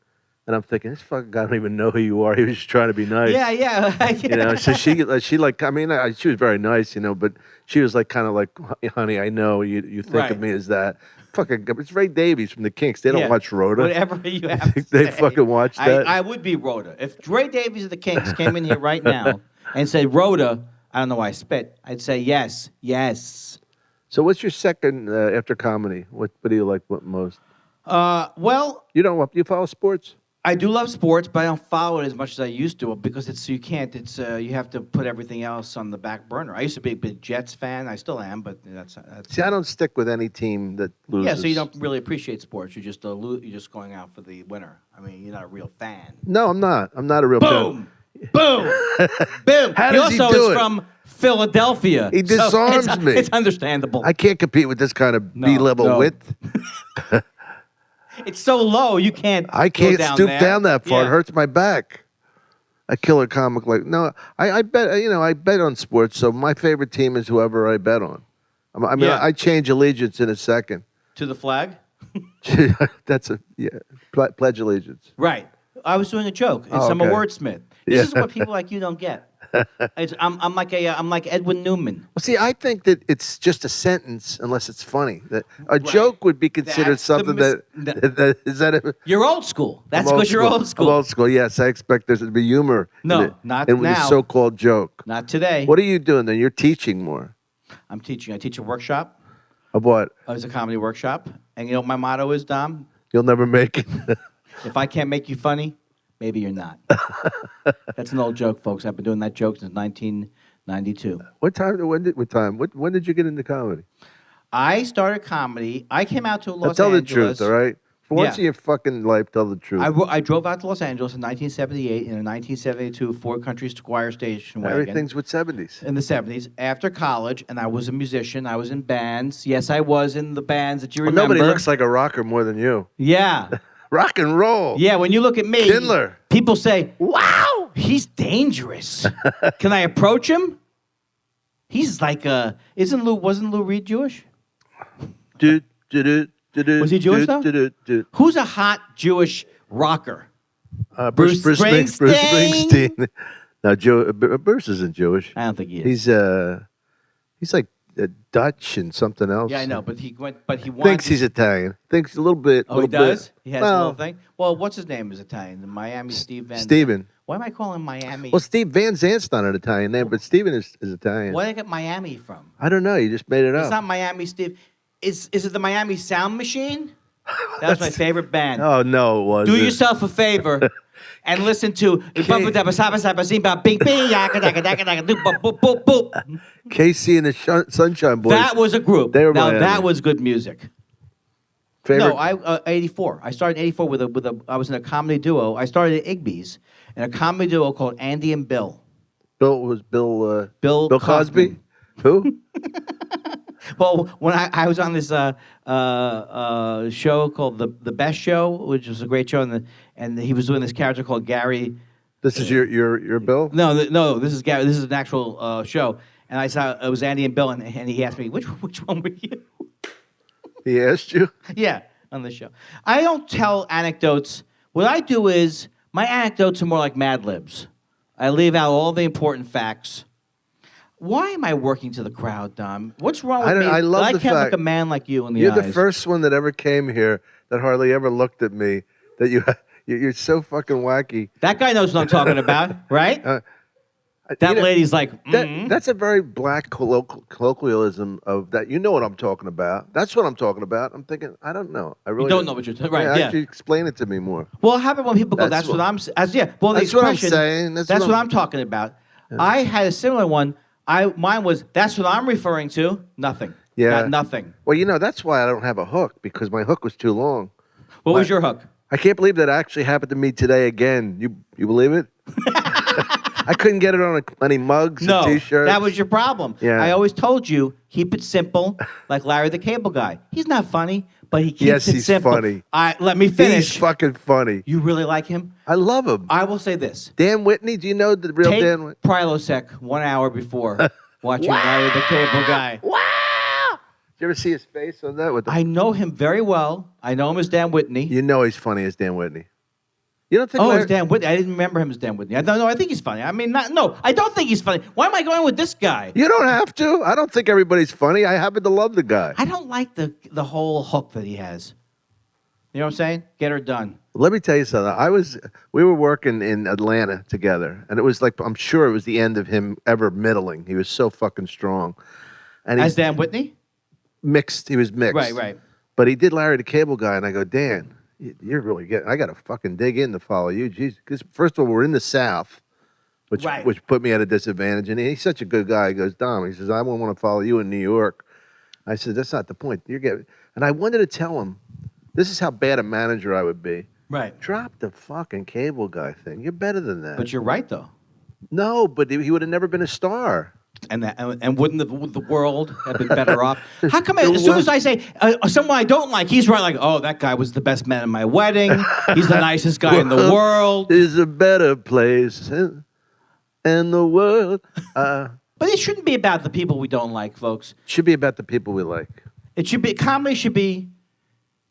And I'm thinking, this fucking guy don't even know who you are. He was just trying to be nice. Yeah. You know, so she like, I mean, she was very nice, you know, but she was like, kind of like, honey, I know you think of me as that. Fucking, it's Ray Davies from the Kinks. They don't watch Rhoda. Whatever you have to They say. fucking watch that. I would be Rhoda. If Ray Davies of the Kinks came in here right now and said, Rhoda, I don't know why I spit, I'd say yes. So what's your second after comedy? What do you like most? Well, Do you follow sports? I do love sports, but I don't follow it as much as I used to because you can't. You have to put everything else on the back burner. I used to be a big Jets fan. I still am, but that's See, I don't stick with any team that loses. Yeah, so you don't really appreciate sports. You're just you're just going out for the winner. I mean, you're not a real fan. No, I'm not. I'm not a real fan. Boom! Boom! How does he also do is it? from Philadelphia. He disarms me. It's understandable. I can't compete with this kind of B-level width. It's so low, you can't. I can't stoop down that far. Yeah. It hurts my back. A killer comic like I bet I bet on sports. So my favorite team is whoever I bet on. I mean, I change allegiance in a second. To the flag. That's pledge allegiance. Right. I was doing a joke. I'm a wordsmith. This is what people like you don't get. I'm like Edwin Newman. Well, see, I think that it's just a sentence unless it's funny. That a joke would be considered something that is that. You're old school. That's because you're old school. I'm old school. Yes, I expect there to be humor. No, not in now. the so-called joke. Not today. What are you doing then? You're teaching more. I'm teaching. I teach a workshop. Of what? It's a comedy workshop, and you know what my motto is, Dom? You'll never make it. If I can't make you funny, maybe you're not. That's an old joke, folks. I've been doing that joke since 1992. When did you get into comedy? I started comedy. I came out to Los Angeles. Tell the truth, all right? For once in your fucking life, tell the truth. I drove out to Los Angeles in 1978 in a 1972 Ford Country Squire station wagon. Everything's with 70s. In the 70s, after college, and I was a musician. I was in bands. Yes, I was in the bands that you remember. Nobody looks like a rocker more than you. Yeah. Rock and roll. Yeah, when you look at me, Kindler. People say, wow, he's dangerous. Can I approach him? He's like, wasn't Lou Reed Jewish? Was he Jewish though? Who's a hot Jewish rocker? Bruce Springsteen. No, Bruce isn't Jewish. I don't think he is. He's like Dutch and something else. Yeah, I know, but he thinks he's Italian. Thinks a little bit. Oh, he does? He has a little thing? Well, what's his name is Italian? The Miami Steve Van Steven. Why am I calling him Miami? Well, Steve Van Zant's not an Italian name, but Steven is Italian. Where did I get Miami from? I don't know. You just made it up. It's not Miami Steve. Is it the Miami Sound Machine? That was my favorite band. Oh, no, it wasn't. Do yourself a favor and listen to KC and the Sunshine Boys. That was a group. That was good music. Favorite? No, I 84. I started in 84 with a. I was in a comedy duo. I started at Igby's in a comedy duo called Andy and Bill. Bill Bill Cosby. Who? Well, when I was on this show called the Best Show, which was a great show, and he was doing this character called Gary. This is your Bill? No, this is Gary. This is an actual show, and I saw it was Andy and Bill, and he asked me which one were you? He asked you? Yeah, on the show. I don't tell anecdotes. What I do is my anecdotes are more like Mad Libs. I leave out all the important facts. Why am I working to the crowd, Dom? What's wrong with me? I love the can't fact look a man like you in the You're eyes. the first one that ever came here that hardly ever looked at me. That you're so fucking wacky. That guy knows what I'm talking about, right? That lady's like, that's a very black colloquialism of that. You know what I'm talking about. That's what I'm talking about. I'm thinking, I don't know. I really you don't know what you're talking about. Right, yeah. Actually, explain it to me more. Well, how about when people go, that's what I'm saying. Well, that's what I'm saying. That's what I'm talking about. Yeah. I had a similar one. Mine was, that's what I'm referring to. Nothing. Yeah. Got nothing. Well, that's why I don't have a hook, because my hook was too long. What was your hook? I can't believe that actually happened to me today again. You believe it? I couldn't get it on any mugs No, or T-shirts. that was your problem. Yeah. I always told you, keep it simple, like Larry the Cable Guy. He's not funny, but he keeps it he's simple. funny. Let me finish. He's fucking funny. You really like him? I love him. I will say this. Dan Whitney, do you know the real Take Dan Whitney? Prilosec 1 hour before watching Larry the Cable Guy. Wow! Did you ever see his face on that? I know him very well. I know him as Dan Whitney. You know he's funny as Dan Whitney. You don't think? Oh, Larry... it's Dan Whitney. I didn't remember him as Dan Whitney. I think he's funny. I mean, no, I don't think he's funny. Why am I going with this guy? You don't have to. I don't think everybody's funny. I happen to love the guy. I don't like the whole hook that he has. You know what I'm saying? Get her done. Let me tell you something. We were working in Atlanta together, and it was like, I'm sure it was the end of him ever middling. He was so fucking strong. And As Dan Whitney? Mixed. He was mixed. Right. But he did Larry the Cable Guy, and I go, Dan, you're really getting. I got to fucking dig in to follow you, jeez. Because first of all, we're in the South, which put me at a disadvantage. And he's such a good guy. He goes, Dom, he says, I won't want to follow you in New York. I said, that's not the point. You're getting. And I wanted to tell him, this is how bad a manager I would be. Right. Drop the fucking Cable Guy thing. You're better than that. But you're right, though. No, but he would have never been a star. And wouldn't the world have been better off? How come as soon as I say someone I don't like, he's right like, oh, that guy was the best man at my wedding. He's the nicest guy in the world. There's a better place in the world. But it shouldn't be about the people we don't like, folks. It should be about the people we like. It should be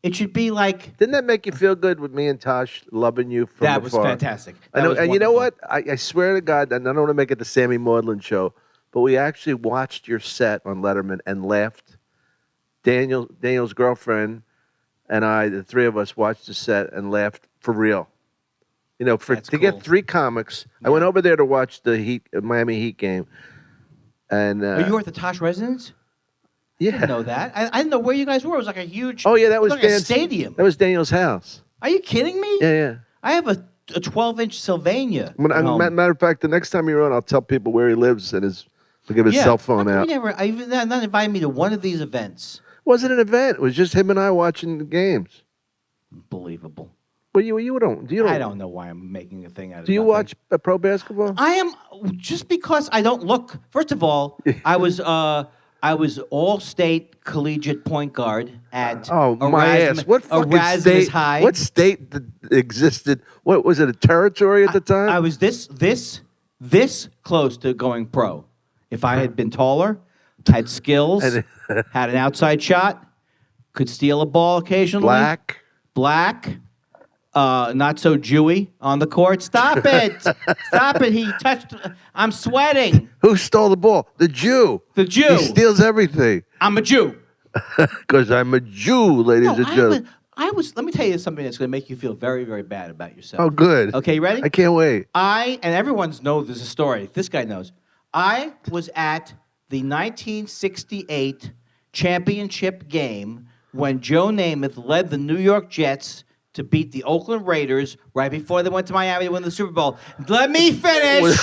It should be like. Didn't that make you feel good with me and Tosh loving you from That afar? was fantastic. I know, and you know what? I swear to God, and I don't want to make it the Sammy Maudlin show, but we actually watched your set on Letterman and laughed. Daniel's girlfriend and I, the three of us, watched the set and laughed for real. You know, get three comics. Yeah. I went over there to watch the Miami Heat game. And you were at the Tosh residence? Yeah. I didn't know that. I didn't know where you guys were. It was like a huge. Oh yeah, that was like a stadium. That was Daniel's house. Are you kidding me? Yeah. I have a 12-inch Sylvania. Matter of fact, the next time you're on, I'll tell people where he lives and I'll give his cell phone out. You never not invited me to one of these events. It wasn't an event. It was just him and I watching the games. Unbelievable. Well, you don't. I don't know why I'm making a thing out of it. Do you watch pro basketball? I am, just because I don't look. First of all, I was all-state collegiate point guard at my ass! What fucking Erasmus High. What state existed? What was it? A territory at the time? I was this close to going pro. If I had been taller, had skills, had an outside shot, could steal a ball occasionally. Black. Not so Jewy on the court. Stop it! Stop it! He touched. I'm sweating. Who stole the ball? The Jew. The Jew. He steals everything. I'm a Jew. Because I'm a Jew, ladies and gentlemen. Let me tell you something that's going to make you feel very, very bad about yourself. Oh, good. Okay, you ready? I can't wait. And everyone's knows there's a story. This guy knows. I was at the 1968 championship game when Joe Namath led the New York Jets to beat the Oakland Raiders right before they went to Miami to win the Super Bowl. Let me finish.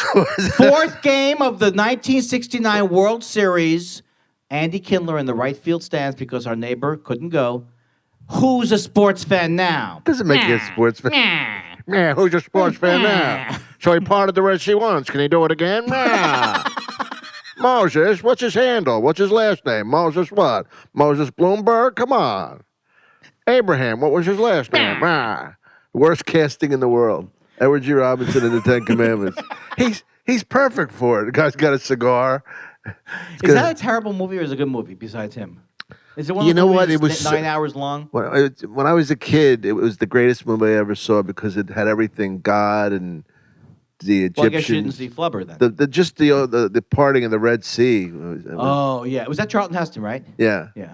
Fourth game of the 1969 World Series. Andy Kindler in the right field stands because our neighbor couldn't go. Who's a sports fan now? Doesn't make you a sports fan. Yeah, who's a sports fan now? So he parted the Red Sea once. Can he do it again? Moses, what's his handle? What's his last name? Moses what? Moses Bloomberg? Come on. Abraham, what was his last name? Worst casting in the world. Edward G. Robinson in the Ten Commandments. He's perfect for it. The guy's got a cigar. Is that a terrible movie or is it a good movie besides him? Is it one of those movies It was 9 hours long? When I was a kid, it was the greatest movie I ever saw because it had everything, God and the Egyptians. Well, I guess you didn't see Flubber then. The parting of the Red Sea. Oh, yeah. Was that Charlton Heston, right? Yeah. Yeah.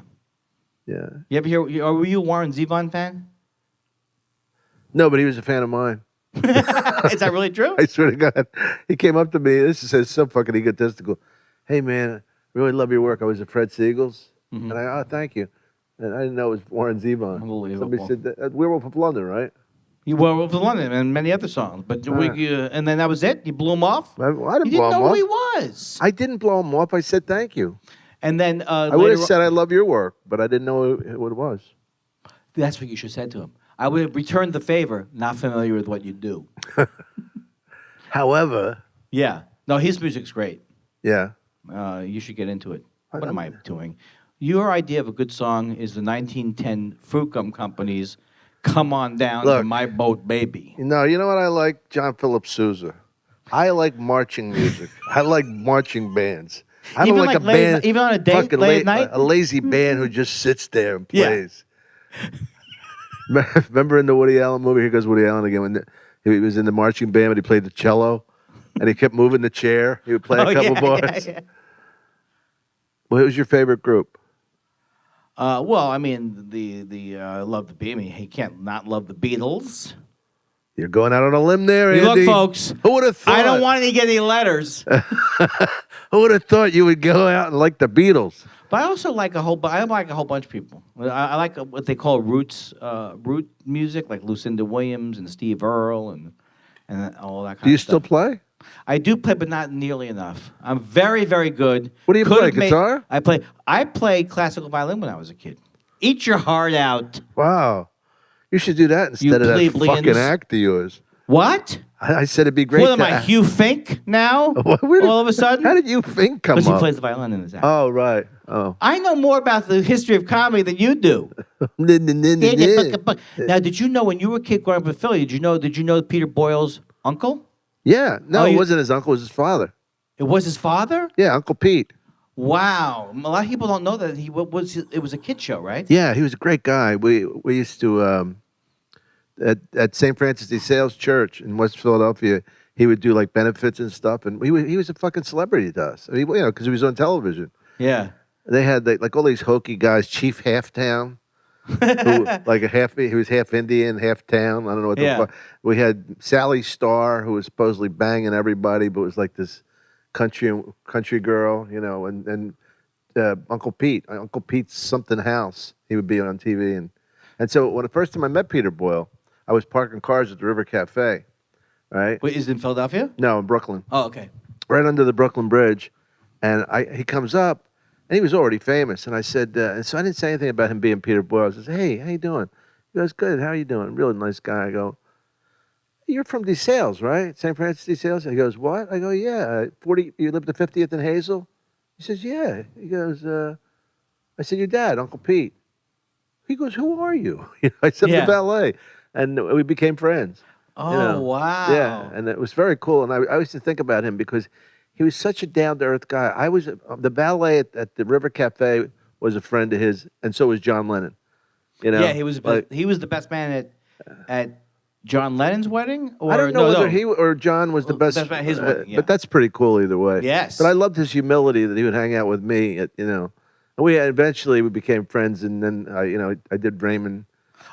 Yeah. You ever hear? Were you a Warren Zevon fan? No, but he was a fan of mine. Is that really true? I swear to God, he came up to me. This is so fucking egotistical. Hey man, I really love your work. I was at Fred Siegel's, and thank you. And I didn't know it was Warren Zevon. Unbelievable. Somebody said that, Werewolf of London, right? You Werewolf of London and many other songs, but and then that was it. You blew him off. I didn't blow him off. You didn't know who he was. I didn't blow him off. I said thank you. And then I would have said I love your work, but I didn't know what it was. That's what you should have said to him. I would have returned the favor, not familiar with what you do. However, Yeah. No, his music's great. Yeah. You should get into it. What am I doing? Your idea of a good song is the 1910 Fruit Gum Company's "Come On Down to My Boat, Baby." No, you know what I like? John Philip Sousa. I like marching music. I like marching bands. I don't Even like a late, band, even on a date, fucking late at night. a lazy band who just sits there and Yeah. plays. Remember in the Woody Allen movie? Here goes Woody Allen again. When he was in the marching band, but he played the cello, and he kept moving the chair. He would play a couple bars. Yeah. What was your favorite group? Well, I mean, the love the Beatles. I mean, he can't not love the Beatles. You're going out on a limb there, Andy. Look, folks. Who would have thought? I don't want to get any letters. Who would have thought you would go out and like the Beatles? But I also like I like a whole bunch of people. I like what they call root music, like Lucinda Williams and Steve Earle and all that kind of stuff. Do you still play? I do play, but not nearly enough. I'm very, very good. What do you play? Guitar? I played classical violin when I was a kid. Eat your heart out. Wow. You should do that instead of that fucking act of yours. What? I said it'd be great. What am I, Hugh Fink now? All of a sudden? How did Hugh Fink come up? Because he plays the violin in his act. Oh, right. Oh. I know more about the history of comedy than you do. Now, did you know when you were a kid growing up in Philly, did you know Peter Boyle's uncle? Yeah. No, it wasn't his uncle. It was his father. It was his father? Yeah, Uncle Pete. Wow. A lot of people don't know that it was a kid show, right? Yeah, he was a great guy. We used to... At St. Francis de Sales Church in West Philadelphia, he would do like benefits and stuff, and he was a fucking celebrity to us. I mean, because he was on television. Yeah. They had like all these hokey guys, Chief Halftown, who was half Indian, half town. I don't know what the fuck. We had Sally Starr, who was supposedly banging everybody, but was like this country girl, and Uncle Pete's something house. He would be on TV, and so when the first time I met Peter Boyle, I was parking cars at the River Cafe, right? Wait, is it in Philadelphia? No, in Brooklyn. Oh, okay. Right under the Brooklyn Bridge. And he comes up, and he was already famous. And I said, and so I didn't say anything about him being Peter Boyle. I said, hey, how you doing? He goes, good, how you doing? Really nice guy. I go, you're from DeSales, right? St. Francis DeSales? He goes, what? I go, yeah. You lived at 50th and Hazel? He says, yeah. He goes, I said, your dad, Uncle Pete. He goes, who are you? I said, the valet. And we became friends. Oh, wow. Yeah, and it was very cool. And I used to think about him because he was such a down-to-earth guy. I was the valet at the River Cafe was a friend of his, and so was John Lennon. Yeah, he was the best man at John Lennon's wedding. Or, I don't know whether he or John was the best man at his wedding. Yeah. But that's pretty cool either way. Yes. But I loved his humility that he would hang out with me. And eventually we became friends, and then I did Raymond.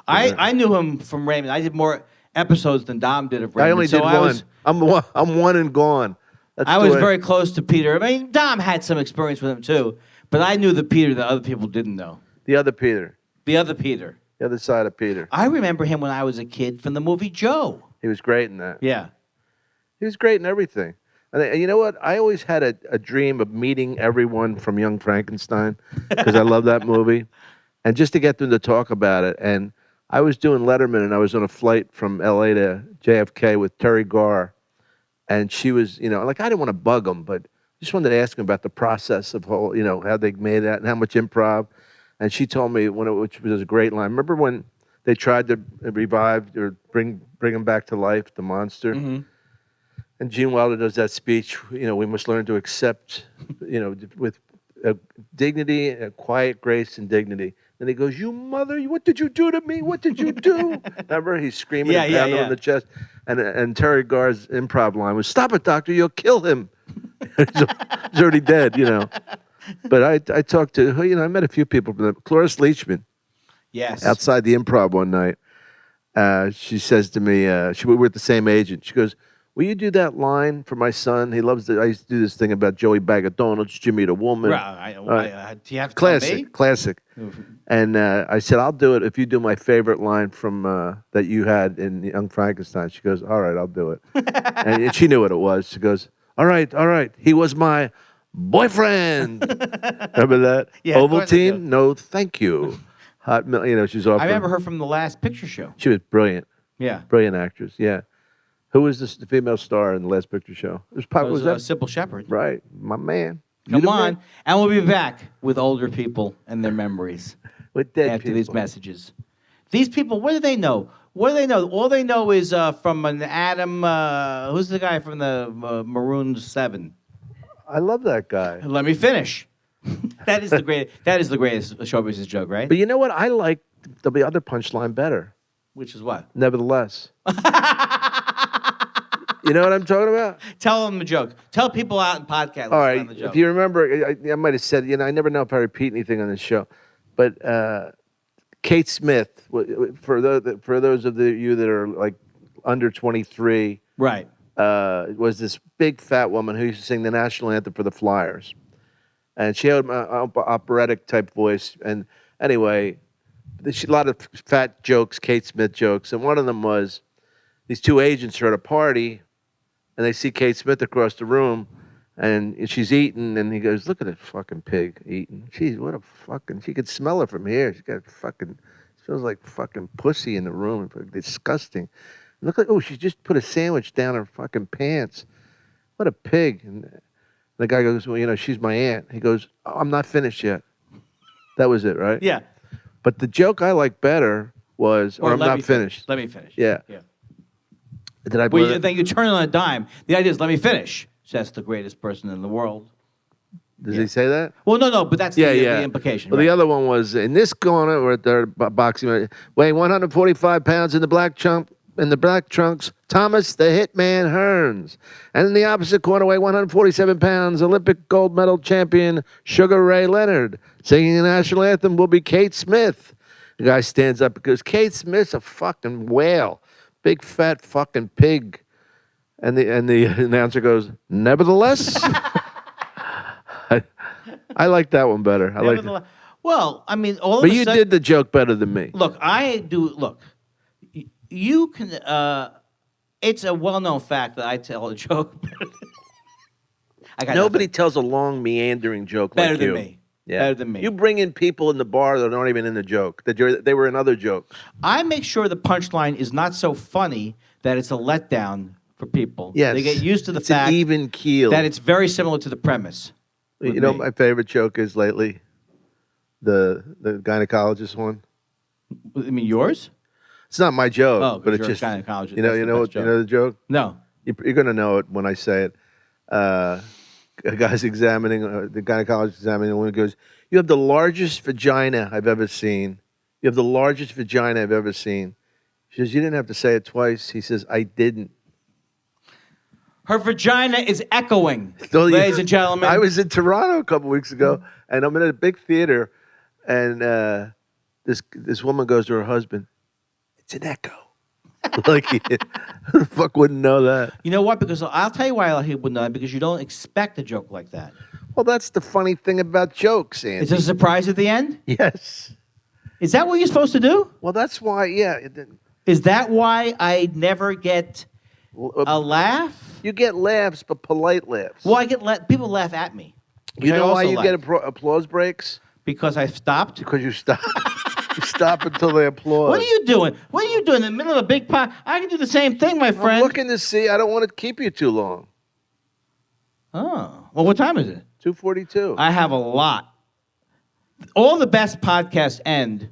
I knew him from Raymond. I did more episodes than Dom did of Raymond. I only did one. I'm one and gone. I was very close to Peter. I mean, Dom had some experience with him too, but I knew the Peter that other people didn't know. The other Peter. The other Peter. The other side of Peter. I remember him when I was a kid from the movie Joe. He was great in that. Yeah. He was great in everything. And you know what? I always had a dream of meeting everyone from Young Frankenstein because I love that movie. And just to get them to talk about it. And I was doing Letterman, and I was on a flight from L.A. to JFK with Terry Garr. And she was, I didn't want to bug them, but just wanted to ask them about the process of how they made that and how much improv. And she told me, which was a great line. Remember when they tried to revive or bring him back to life, the monster? Mm-hmm. And Gene Wilder does that speech, we must learn to accept, with dignity, and quiet grace and dignity. And he goes, you mother, what did you do to me? What did you do? Remember, he's screaming and pounding on the chest. And Terry Garr's improv line was, stop it, doctor, you'll kill him. He's already dead, But I talked to, I met a few people from Cloris Leachman. Yes. Outside the improv one night. She says to me, we were at the same agent. She goes, will you do that line for my son? He loves I used to do this thing about Joey Bag of Donuts, Jimmy the Woman. Do you have to tell me? Classic. And I said, I'll do it if you do my favorite line from that you had in Young Frankenstein. She goes, all right, I'll do it. And she knew what it was. She goes, all right. He was my boyfriend. Remember that? Yeah. Ovaltine? No, thank you. Hot, she's off. I remember her from the Last Picture Show. She was brilliant. Yeah. Brilliant actress, yeah. Who was the female star in the Last Picture Show? Was that Sybil Shepherd? Right, my man. Come on, and we'll be back with older people and their memories with dead after people. these messages. These people, what do they know? What do they know? All they know is from an Adam. Who's the guy from the Maroon 7? I love that guy. Let me finish. That is the greatest show business joke, right? But you know what? I like the other punchline better. Which is what? Nevertheless. You know what I'm talking about? Tell them the joke. Tell people out in podcast. All right. The joke. If you remember, I might have said, I never know if I repeat anything on this show, but Kate Smith, for those of you that are like under 23, right, was this big fat woman who used to sing the national anthem for the Flyers, and she had an operatic type voice. And anyway, a lot of fat jokes, Kate Smith jokes, and one of them was these two agents are at a party, and they see Kate Smith across the room, and she's eating, and he goes, "Look at that fucking pig eating. Jeez, what a fucking, she could smell her from here. She's got fucking, smells like fucking pussy in the room. Disgusting. Look like, oh, she just put a sandwich down her fucking pants. What a pig." And the guy goes, "Well, she's my aunt." He goes, "Oh, I'm not finished yet." That was it, right? Yeah. But the joke I like better was, or I'm not finished. Let me finish. Yeah. Did I? Well, then you turn it on a dime. The idea is, let me finish. So that's the greatest person in the world. Does he say that? Well, no, but that's the implication. Well, right? The other one was in this corner where they're boxing, weighing 145 pounds in the black trunks, Thomas the Hitman Hearns, and in the opposite corner, weighing 147 pounds, Olympic gold medal champion Sugar Ray Leonard. Singing the national anthem will be Kate Smith. The guy stands up because Kate Smith's a fucking whale. Big fat fucking pig. And the announcer goes, "Nevertheless." I like that one better. Well, I mean, all of but a you sudden, did the joke better than me. Look, I do. Look, you can. It's a well-known fact that I tell a joke. Nobody tells a long, meandering joke better like than you. me. Yeah. Better than me. You bring in people in the bar that aren't even in the joke. They were in other jokes. I make sure the punchline is not so funny that it's a letdown for people. Yes. They get used to the It's fact an even keel. that it's very similar to the premise. You know what my favorite joke is lately? The gynecologist one. I mean, yours? It's not my joke, but it's you're just a gynecologist. you know the joke. No. You're gonna know it when I say it. A guy's examining the gynecologist examining a woman, goes, "You have the largest vagina I've ever seen. You have the largest vagina I've ever seen." She says, "You didn't have to say it twice." He says, "I didn't." Her vagina is echoing, ladies and gentlemen. I was in Toronto a couple weeks ago, and I'm in a big theater, and this woman goes to her husband, "It's an echo." Like, who the fuck wouldn't know that? You know what? Because I'll tell you why he wouldn't know that, because you don't expect a joke like that. Well, that's the funny thing about jokes, Andy. Is it a surprise at the end? Yes. Is that what you're supposed to do? Well, that's why, yeah. Is that why I never get a laugh? You get laughs, but polite laughs. Well, I get people laugh at me. You know why you get applause breaks? Because I stopped. Because you stop. You stop until they applaud. What are you doing? What are you doing in the middle of a big pot? I can do the same thing, my friend. I'm looking to see. I don't want to keep you too long. Oh. Well, what time is it? 2:42. I have a lot. All the best podcasts end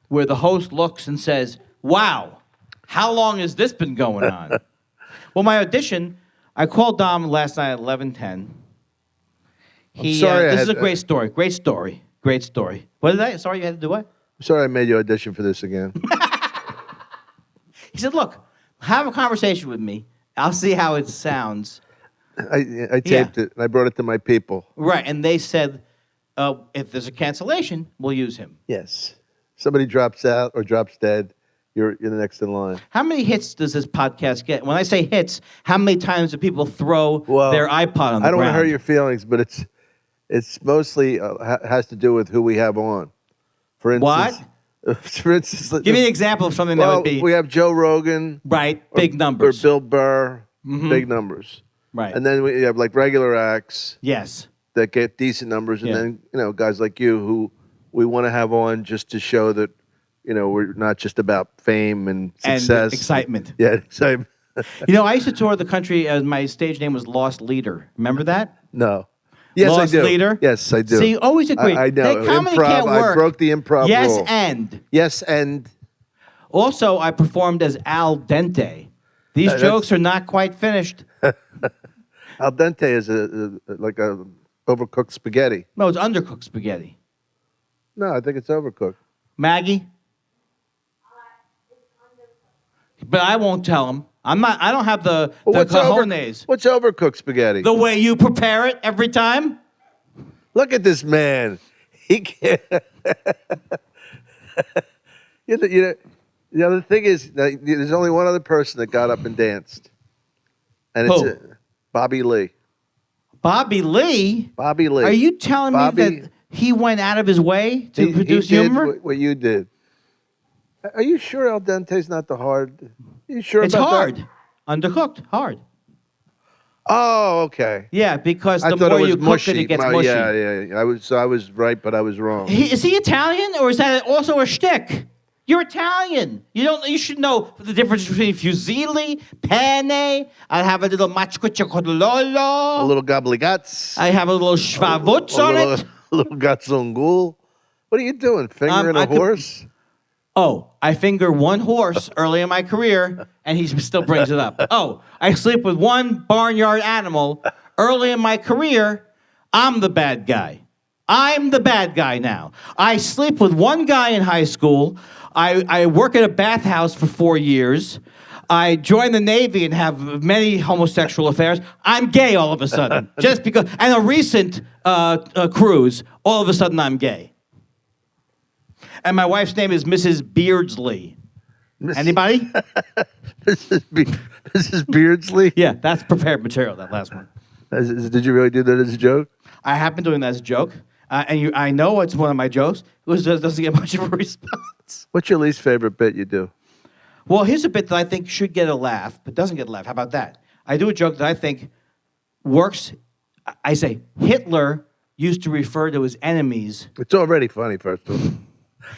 where the host looks and says, "Wow, how long has this been going on?" Well, my audition, I called Dom last night at 11:10. This is a great story. Great story. Great story. What did I? Sorry, you had to do what? I'm sorry I made you audition for this again. He said, "Look, have a conversation with me. I'll see how it sounds." I taped it, and I brought it to my people. Right, and they said, if there's a cancellation, we'll use him. Yes. Somebody drops out or drops dead, you're the next in line. How many hits does this podcast get? When I say hits, how many times do people throw their iPod on the ground? I don't want to hurt your feelings, but it's mostly has to do with who we have on. For instance, what? For instance, give me an example of something that would be. We have Joe Rogan. Right, big numbers. Or Bill Burr, big numbers. Right. And then we have like regular acts. Yes. That get decent numbers, and then guys like you who we want to have on just to show that we're not just about fame and success and excitement. Yeah, excitement. You know, I used to tour the country as my stage name was Lost Leader. Remember that? No. Yes, Lost I do. Leader? Yes, I do. See, always agree. I know. That comedy Improv, can't work. I broke the improv yes, rule. and. Yes, and. Also, I performed as al dente. These jokes are not quite finished. Al dente is like a overcooked spaghetti. No, it's undercooked spaghetti. No, I think it's overcooked. Maggie? But I won't tell him. I don't have the cojones. What's overcooked spaghetti? The way you prepare it every time? Look at this man. He can't. The thing is, there's only one other person that got up and danced, and it's Who? Bobby Lee. Bobby Lee? Bobby Lee. Are you telling me that he went out of his way to produce he humor? Did what you did. Are you sure al dente's not the hard? Are you sure It's about hard. that? Undercooked, hard. Oh, okay. Yeah, because I the thought more it was you mushy. cook it, it gets mushy. Yeah. I was right, but I was wrong. Is he Italian, or is that also a shtick? You're Italian. You should know the difference between fusilli, penne. I have a little machkuchakololo. A little gobbledygotts. I have a little schwavutz on it. A little gatzongul. What are you doing? Fingering a horse? Oh, I finger one horse early in my career, and he still brings it up. Oh, I sleep with one barnyard animal early in my career. I'm the bad guy. I'm the bad guy now. I sleep with one guy in high school. I work at a bathhouse for 4 years. I join the Navy and have many homosexual affairs. I'm gay all of a sudden. Just because. And a recent cruise, all of a sudden I'm gay. And my wife's name is Mrs. Beardsley. Anybody? Mrs. Beardsley? Yeah, that's prepared material, that last one. Did you really do that as a joke? I have been doing that as a joke. I know it's one of my jokes. It just doesn't get much of a response. What's your least favorite bit you do? Well, here's a bit that I think should get a laugh, but doesn't get a laugh. How about that? I do a joke that I think works. I say, Hitler used to refer to his enemies. It's already funny, first of all.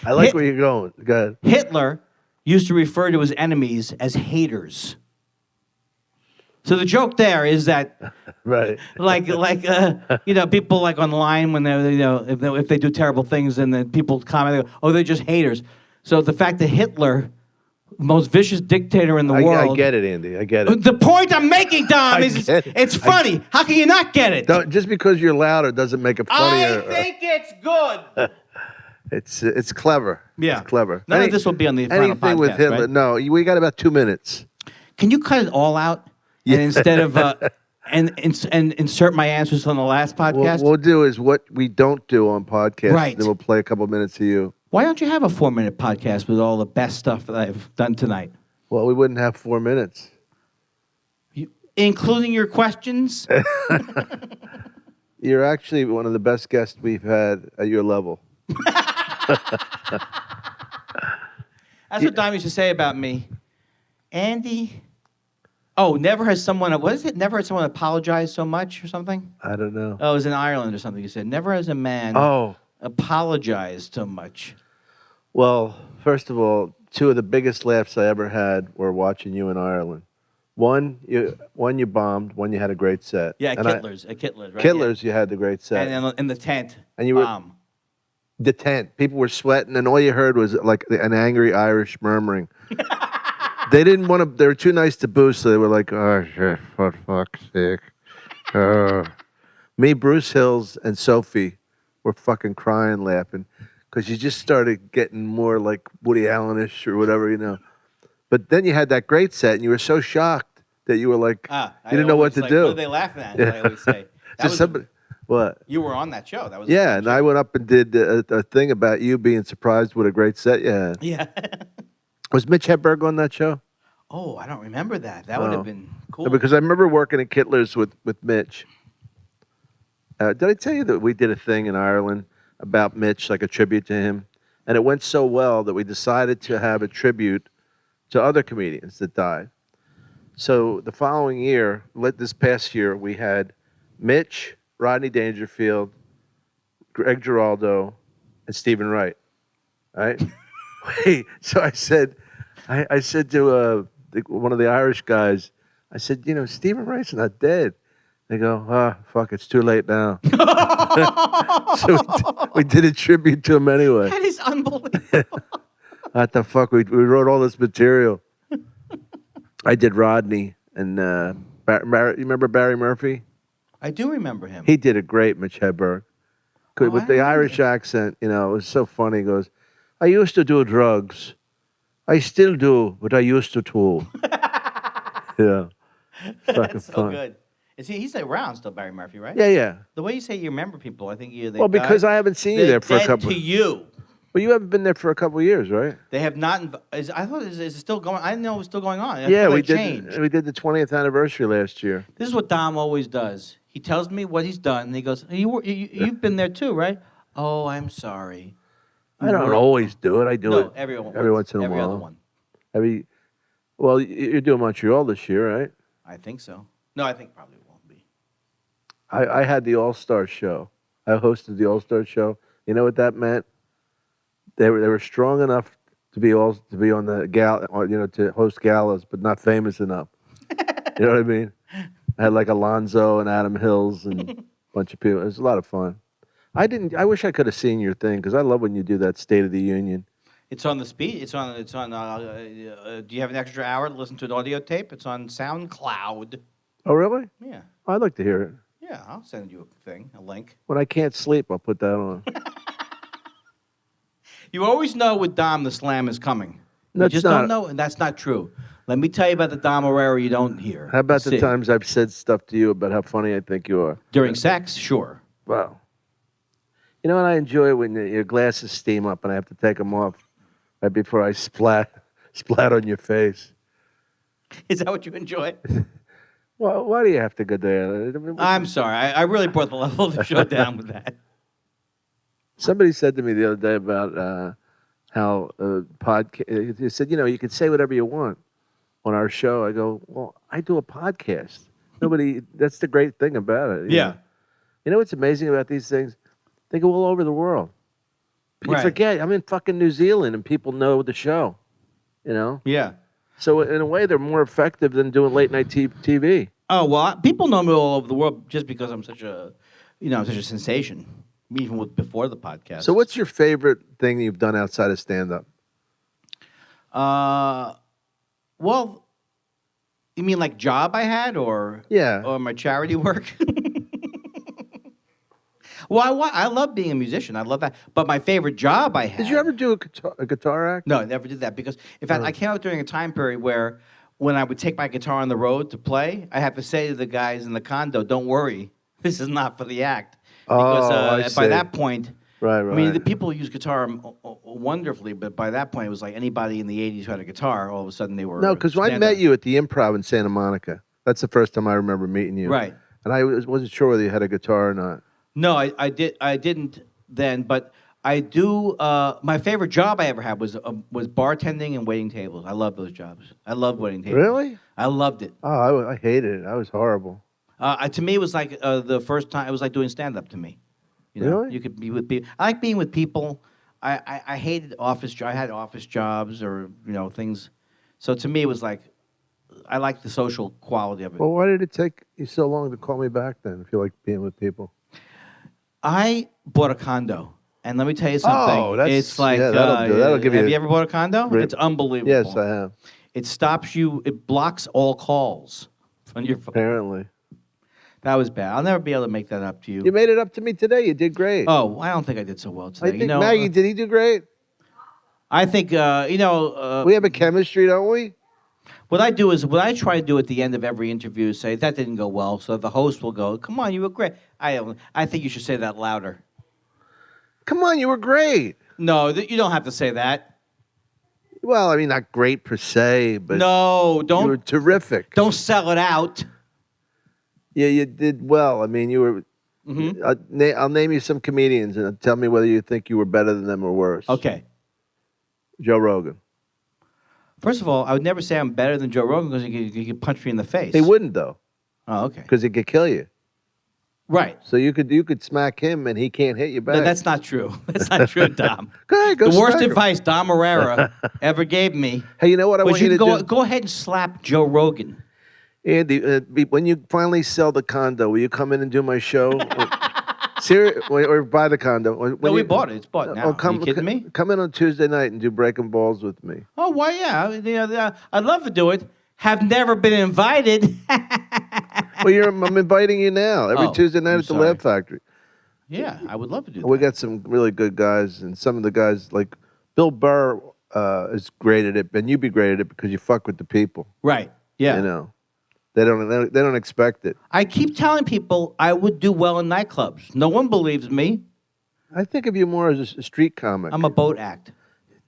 I like where you're going. Go ahead. Hitler used to refer to his enemies as haters. So the joke there is that, right? like people like online when they if they do terrible things and then people comment, they go, oh, they're just haters. So the fact that Hitler, most vicious dictator in the world. I get it, Andy. I get it. The point I'm making, Dom, is it's funny. How can you not get it? Just because you're louder doesn't make it funnier. I think it's good. It's clever. Yeah. It's clever. None of this will be on the final podcast, anything with Hitler. right? No, we got about 2 minutes. Can you cut it all out? And instead of and insert my answers on the last podcast? What we'll do is what we don't do on podcasts. Right. Then we'll play a couple minutes of you. Why don't you have a 4-minute podcast with all the best stuff that I've done tonight? Well, we wouldn't have 4 minutes. Including your questions? You're actually one of the best guests we've had at your level. That's what Dom used to say about me. Andy... Oh, never has someone apologized so much or something? I don't know. Oh, it was in Ireland or something you said. Never has a man apologized so much. Well, first of all, 2 of the biggest laughs I ever had were watching you in Ireland. One you bombed, one you had a great set. Yeah, at Kittler's, right? Kittler's, you had the great set. And in the tent, and you were the tent. People were sweating, and all you heard was like an angry Irish murmuring. They didn't want to. They were too nice to boost, so they were like, "Oh shit, for fuck's sake!" Me, Bruce Hills, and Sophie were fucking crying, laughing, because you just started getting more like Woody Allenish or whatever, you know. But then you had that great set, and you were so shocked that you were like, you didn't know what to do. What are they laughing at? I always say. What? You were on that show. That was and I went up and did a thing about you being surprised with a great set you had. Yeah. Was Mitch Hedberg on that show? Oh, I don't remember that. That would have been cool. No, because I remember working at Kittler's with Mitch. Did I tell you that we did a thing in Ireland about Mitch, like a tribute to him? And it went so well that we decided to have a tribute to other comedians that died. So the following year, this past year, we had Mitch, Rodney Dangerfield, Greg Giraldo, and Stephen Wright. Right? Wait, so I said to one of the Irish guys. I said, Stephen Wright's not dead. They go, fuck, it's too late now. So we did a tribute to him anyway. That is unbelievable. What the fuck? We wrote all this material. I did Rodney and you remember Barry Murphy? I do remember him. He did a great Mitch Hedberg. With the Irish accent, it was so funny. He goes, I used to do drugs. I still do, but I used to too. Yeah. That's so good. He's around still, Barry Murphy, right? Yeah. The way you say you remember people, I think because I haven't seen you there for a couple. To you. Well, you haven't been there for a couple of years, right? They have not. I thought is it still going? I didn't know it was still going on. Yeah, we did. We did the 20th anniversary last year. This is what Dom always does. He tells me what he's done, and he goes, "You've been there too, right?" Oh, I'm sorry. I don't always do it. I do it every once in a while. Every other one. Well, you're doing Montreal this year, right? I think so. No, I think probably won't be. I had the All-Star show. I hosted the All-Star show. You know what that meant? They were strong enough to be on the gala, to host galas, but not famous enough. You know what I mean? I had like Alonzo and Adam Hills and a bunch of people. It was a lot of fun. I wish I could have seen your thing because I love when you do that State of the Union. It's on the speed. It's on. Do you have an extra hour to listen to an audio tape? It's on SoundCloud. Oh, really? Yeah. I'd like to hear it. Yeah, I'll send you a link. When I can't sleep, I'll put that on. You always know with Dom the slam is coming. You just don't know, and that's not true. Let me tell you about the Dom Irrera you don't hear. How about the times I've said stuff to you about how funny I think you are? During sex, sure. Wow. You know what I enjoy when your glasses steam up and I have to take them off right before I splat on your face. Is that what you enjoy? Well, why do you have to go there? I'm sorry. I really brought the level of the show down with that. Somebody said to me the other day about how podcast. He said, you can say whatever you want on our show. I go, well, I do a podcast. That's the great thing about it. Yeah. You know what's amazing about these things? They go all over the world. You forget, I'm in fucking New Zealand and people know the show. Yeah. So in a way, they're more effective than doing late night TV. Oh well, people know me all over the world just because I'm such a sensation, even before the podcast. So what's your favorite thing you've done outside of stand-up? Well, you mean like job I had, or my charity work? Well, I love being a musician. I love that. But my favorite job I had. Did you ever do a guitar act? No, I never did that because, in fact, I came out during a time period where when I would take my guitar on the road to play, I have to say to the guys in the condo, don't worry, this is not for the act. Because by that point, right. I mean, the people use guitar wonderfully, but by that point, it was like anybody in the 80s who had a guitar, all of a sudden they were. No, because I met you at the Improv in Santa Monica. That's the first time I remember meeting you. Right. And I wasn't sure whether you had a guitar or not. No, I didn't then, but I do. My favorite job I ever had was bartending and waiting tables. I love those jobs. I love waiting tables. Really? I loved it. Oh, I hated it. I was horrible. To me, it was like the first time. It was like doing stand-up to me. Really? You could be with people. I like being with people. I hated office jobs. I had office jobs or things. So to me, it was like I liked the social quality of it. Well, why did it take you so long to call me back then? If you like being with people. I bought a condo, and let me tell you something. Oh, it's like that'll give you. Have you ever bought a condo? It's unbelievable. Yes, I have. It stops you. It blocks all calls on your phone. Apparently. That was bad. I'll never be able to make that up to you. You made it up to me today. You did great. Oh, I don't think I did so well today. I think Maggie, did he do great? I think we have a chemistry, don't we? What I try to do at the end of every interview is say that didn't go well, so the host will go, "Come on, you were great." I think you should say that louder. Come on, you were great. No, you don't have to say that. Well, I mean, not great per se, but no, don't. You were terrific. Don't sell it out. Yeah, you did well. I mean, you were. Mm-hmm. I'll name you some comedians and tell me whether you think you were better than them or worse. Okay. Joe Rogan. First of all, I would never say I'm better than Joe Rogan because he could punch me in the face. He wouldn't, though. Oh, okay. Because he could kill you. Right. So you could smack him and he can't hit you back. No, that's not true. That's not true, Dom. Go ahead, go The worst smack him. advice Dom Irrera ever gave me Hey, you know what I was want you to do? go ahead and slap Joe Rogan. Andy, when you finally sell the condo, will you come in and do my show? Or buy the condo? No, we bought it. It's bought now. Are you kidding me? Come in on Tuesday night and do Breaking Balls with me. Oh, why? Yeah. I'd love to do it. Have never been invited. Well, I'm inviting you now every Tuesday night at the Laugh Factory. Yeah, I would love to do that. We got some really good guys, and some of the guys like Bill Burr is great at it, and you'd be great at it because you fuck with the people. Right. Yeah. You know, they don't expect it. I keep telling people I would do well in nightclubs. No one believes me. I think of you more as a street comic. I'm a boat act.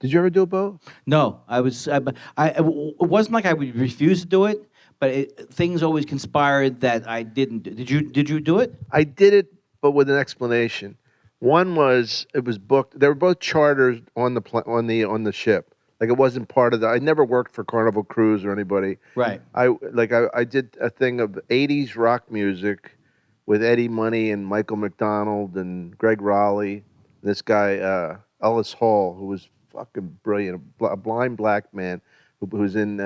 Did you ever do a boat? No, it wasn't like I would refuse to do it, but things always conspired that I didn't. Did you do it? I did it, but with an explanation. One was it was booked. They were both charters on the ship. Like it wasn't part of the. I never worked for Carnival Cruise or anybody. Right. I did a thing of '80s rock music with Eddie Money and Michael McDonald and Greg Raleigh. This guy Ellis Hall, who was fucking brilliant, a blind black man who was in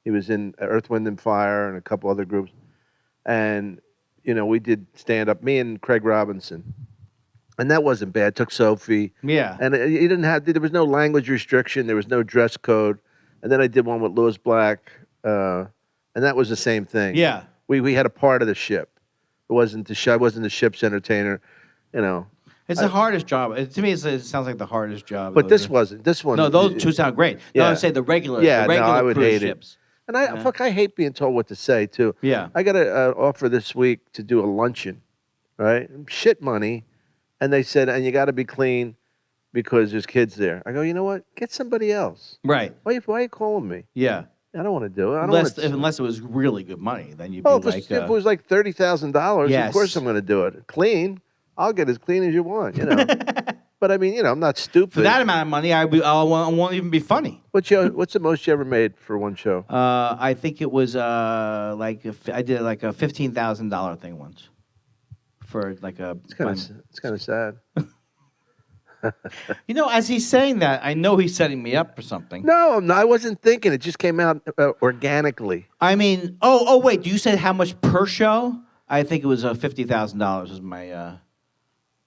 he was in Earth, Wind and Fire and a couple other groups, and we did stand up, me and Craig Robinson, and that wasn't bad. Took Sophie, Yeah, and you didn't have there was no language restriction, there was no dress code, and then I did one with Louis Black, and that was the same thing. Yeah, we had a part of the ship. It wasn't I wasn't the ship's entertainer, It's the hardest job. To me, it sounds like the hardest job. But this wasn't. This one. No, those two sound great. Yeah. No, I'm saying the regular. Yeah, the regular no, I would cruise hate ships. it. And I hate being told what to say too. Yeah. I got an offer this week to do a luncheon, right? Shit money, and they said, and you got to be clean because there's kids there. I go, you know what? Get somebody else. Right. Why are you calling me? Yeah. I don't want to do it. Unless it was really good money, then you'd be if like. If it was like $30,000, Yes. of course I'm going to do it. Clean. I'll get as clean as you want. But I mean, I'm not stupid. For that amount of money, I won't even be funny. What's the most you ever made for one show? I think it was I did like a $15,000 thing once for like a. It's kind of sad. As he's saying that, I know he's setting me up for something. No, I'm not. I wasn't thinking. It just came out organically. I mean, wait. You said how much per show? I think it was $50,000 was my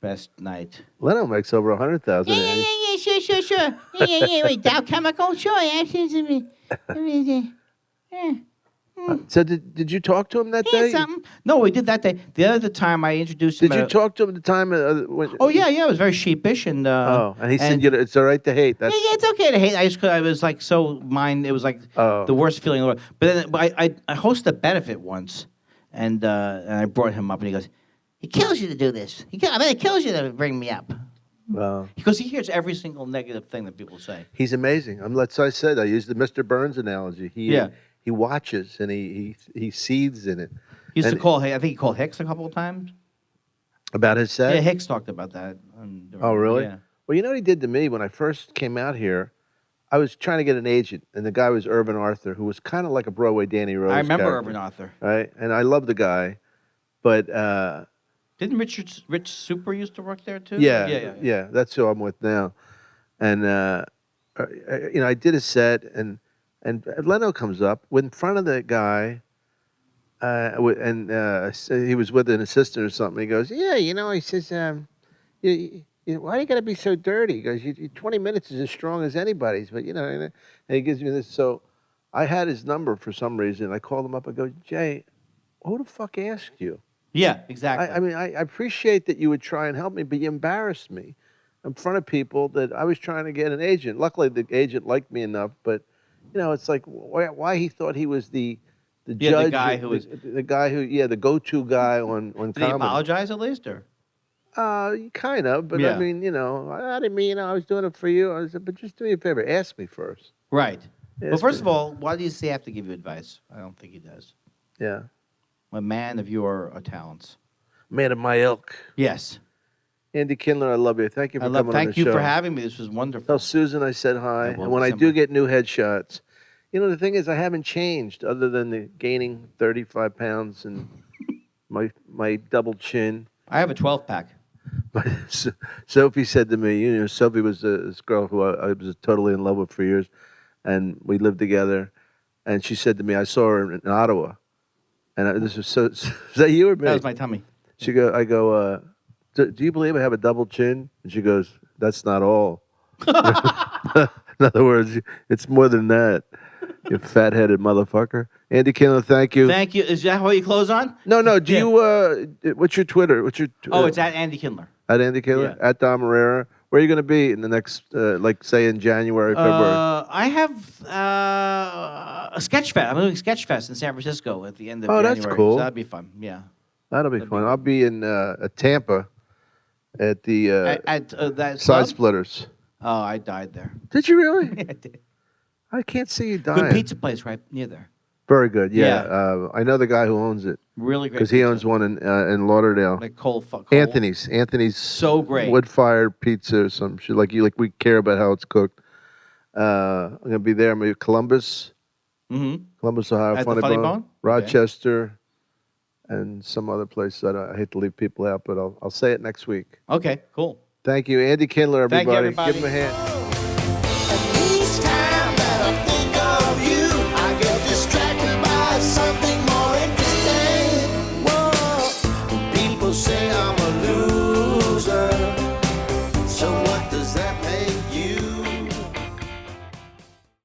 best night. Leno makes over 100,000. Yeah, sure. Yeah. Wait, Dow Chemical? Sure, So did you talk to him that day? something. No, we did that day. The other time I introduced him. Did you talk to him at the time? Oh yeah. It was very sheepish and. And he said, it's all right to hate. Yeah, it's okay to hate. I was like so It was like the worst feeling in the world. But then I hosted a benefit once, and I brought him up, and he goes, It kills you to do this. I bet it kills you to bring me up. Because he hears every single negative thing that people say. He's amazing. I said I used the Mr. Burns analogy. He watches and he seeds in it. He used to call. I think he called Hicks a couple of times. About his set? Yeah, Hicks talked about that. Oh, really? Yeah. Well, you know what he did to me when I first came out here? I was trying to get an agent, and the guy was Irvin Arthur, who was kind of like a Broadway Danny Rose. I remember character, Irvin Arthur. Right? And I love the guy, but didn't Rich Super used to work there too? Yeah. That's who I'm with now. And I did a set, and Leno comes up in front of the guy, he was with an assistant or something. He goes, "Yeah, he says, why do you got to be so dirty?" He goes, 20 minutes is as strong as anybody's, but and he gives me this. So I had his number for some reason. I called him up. I go, "Jay, who the fuck asked you?" Yeah, exactly. I mean, I appreciate that you would try and help me, but you embarrassed me in front of people that I was trying to get an agent. Luckily, the agent liked me enough, but it's like why he thought he was the judge, the guy who was the go-to guy on Did comedy. he apologize at least, or? Kind of, but I mean, I didn't mean, I was doing it for you. I said, but just do me a favor, ask me first. Right. Well, first of all, why does he have to give you advice? I don't think he does. Yeah. A man of your talents. Man of my ilk. Yes. Andy Kindler, I love you. Thank you for coming on the show. Thank you for having me. This was wonderful. Tell Susan I said hi. And when I do get new headshots, the thing is I haven't changed other than the gaining 35 pounds and my my double chin. I have a 12-pack. But Sophie said to me, Sophie was this girl who I was totally in love with for years, and we lived together. And she said to me, I saw her in Ottawa, and this was so. Is that you or me? That was my tummy. I go, do you believe I have a double chin? And she goes, that's not all. In other words, it's more than that. You fat-headed motherfucker. Andy Kindler, thank you. Thank you. Is that how you close on? No. Do you? What's your Twitter? It's at Andy Kindler. At Andy Kindler? Yeah. At Dom Irrera? Where are you going to be in the next, say in January, February? I have a sketch fest. I'm doing sketch fest in San Francisco at the end of January. That's cool. So that'd be fun. Yeah. That'll be fun. I'll be in Tampa at the that Side club? Splitters. Oh, I died there. Did you really? I did. I can't see you dying. Good pizza place right near there. Very good. Yeah. Yeah. I know the guy who owns it. Really great. Because he owns one in Lauderdale. Like Cole. Anthony's So great. wood-fired pizza or some shit. Like we care about how it's cooked. I'm gonna be there. Maybe Columbus, Columbus, Ohio. At the Funny Bone? Rochester, and some other place that I hate to leave people out, but I'll say it next week. Okay, cool. Thank you, Andy Kindler. Thank you, Everybody, everybody. give him a hand.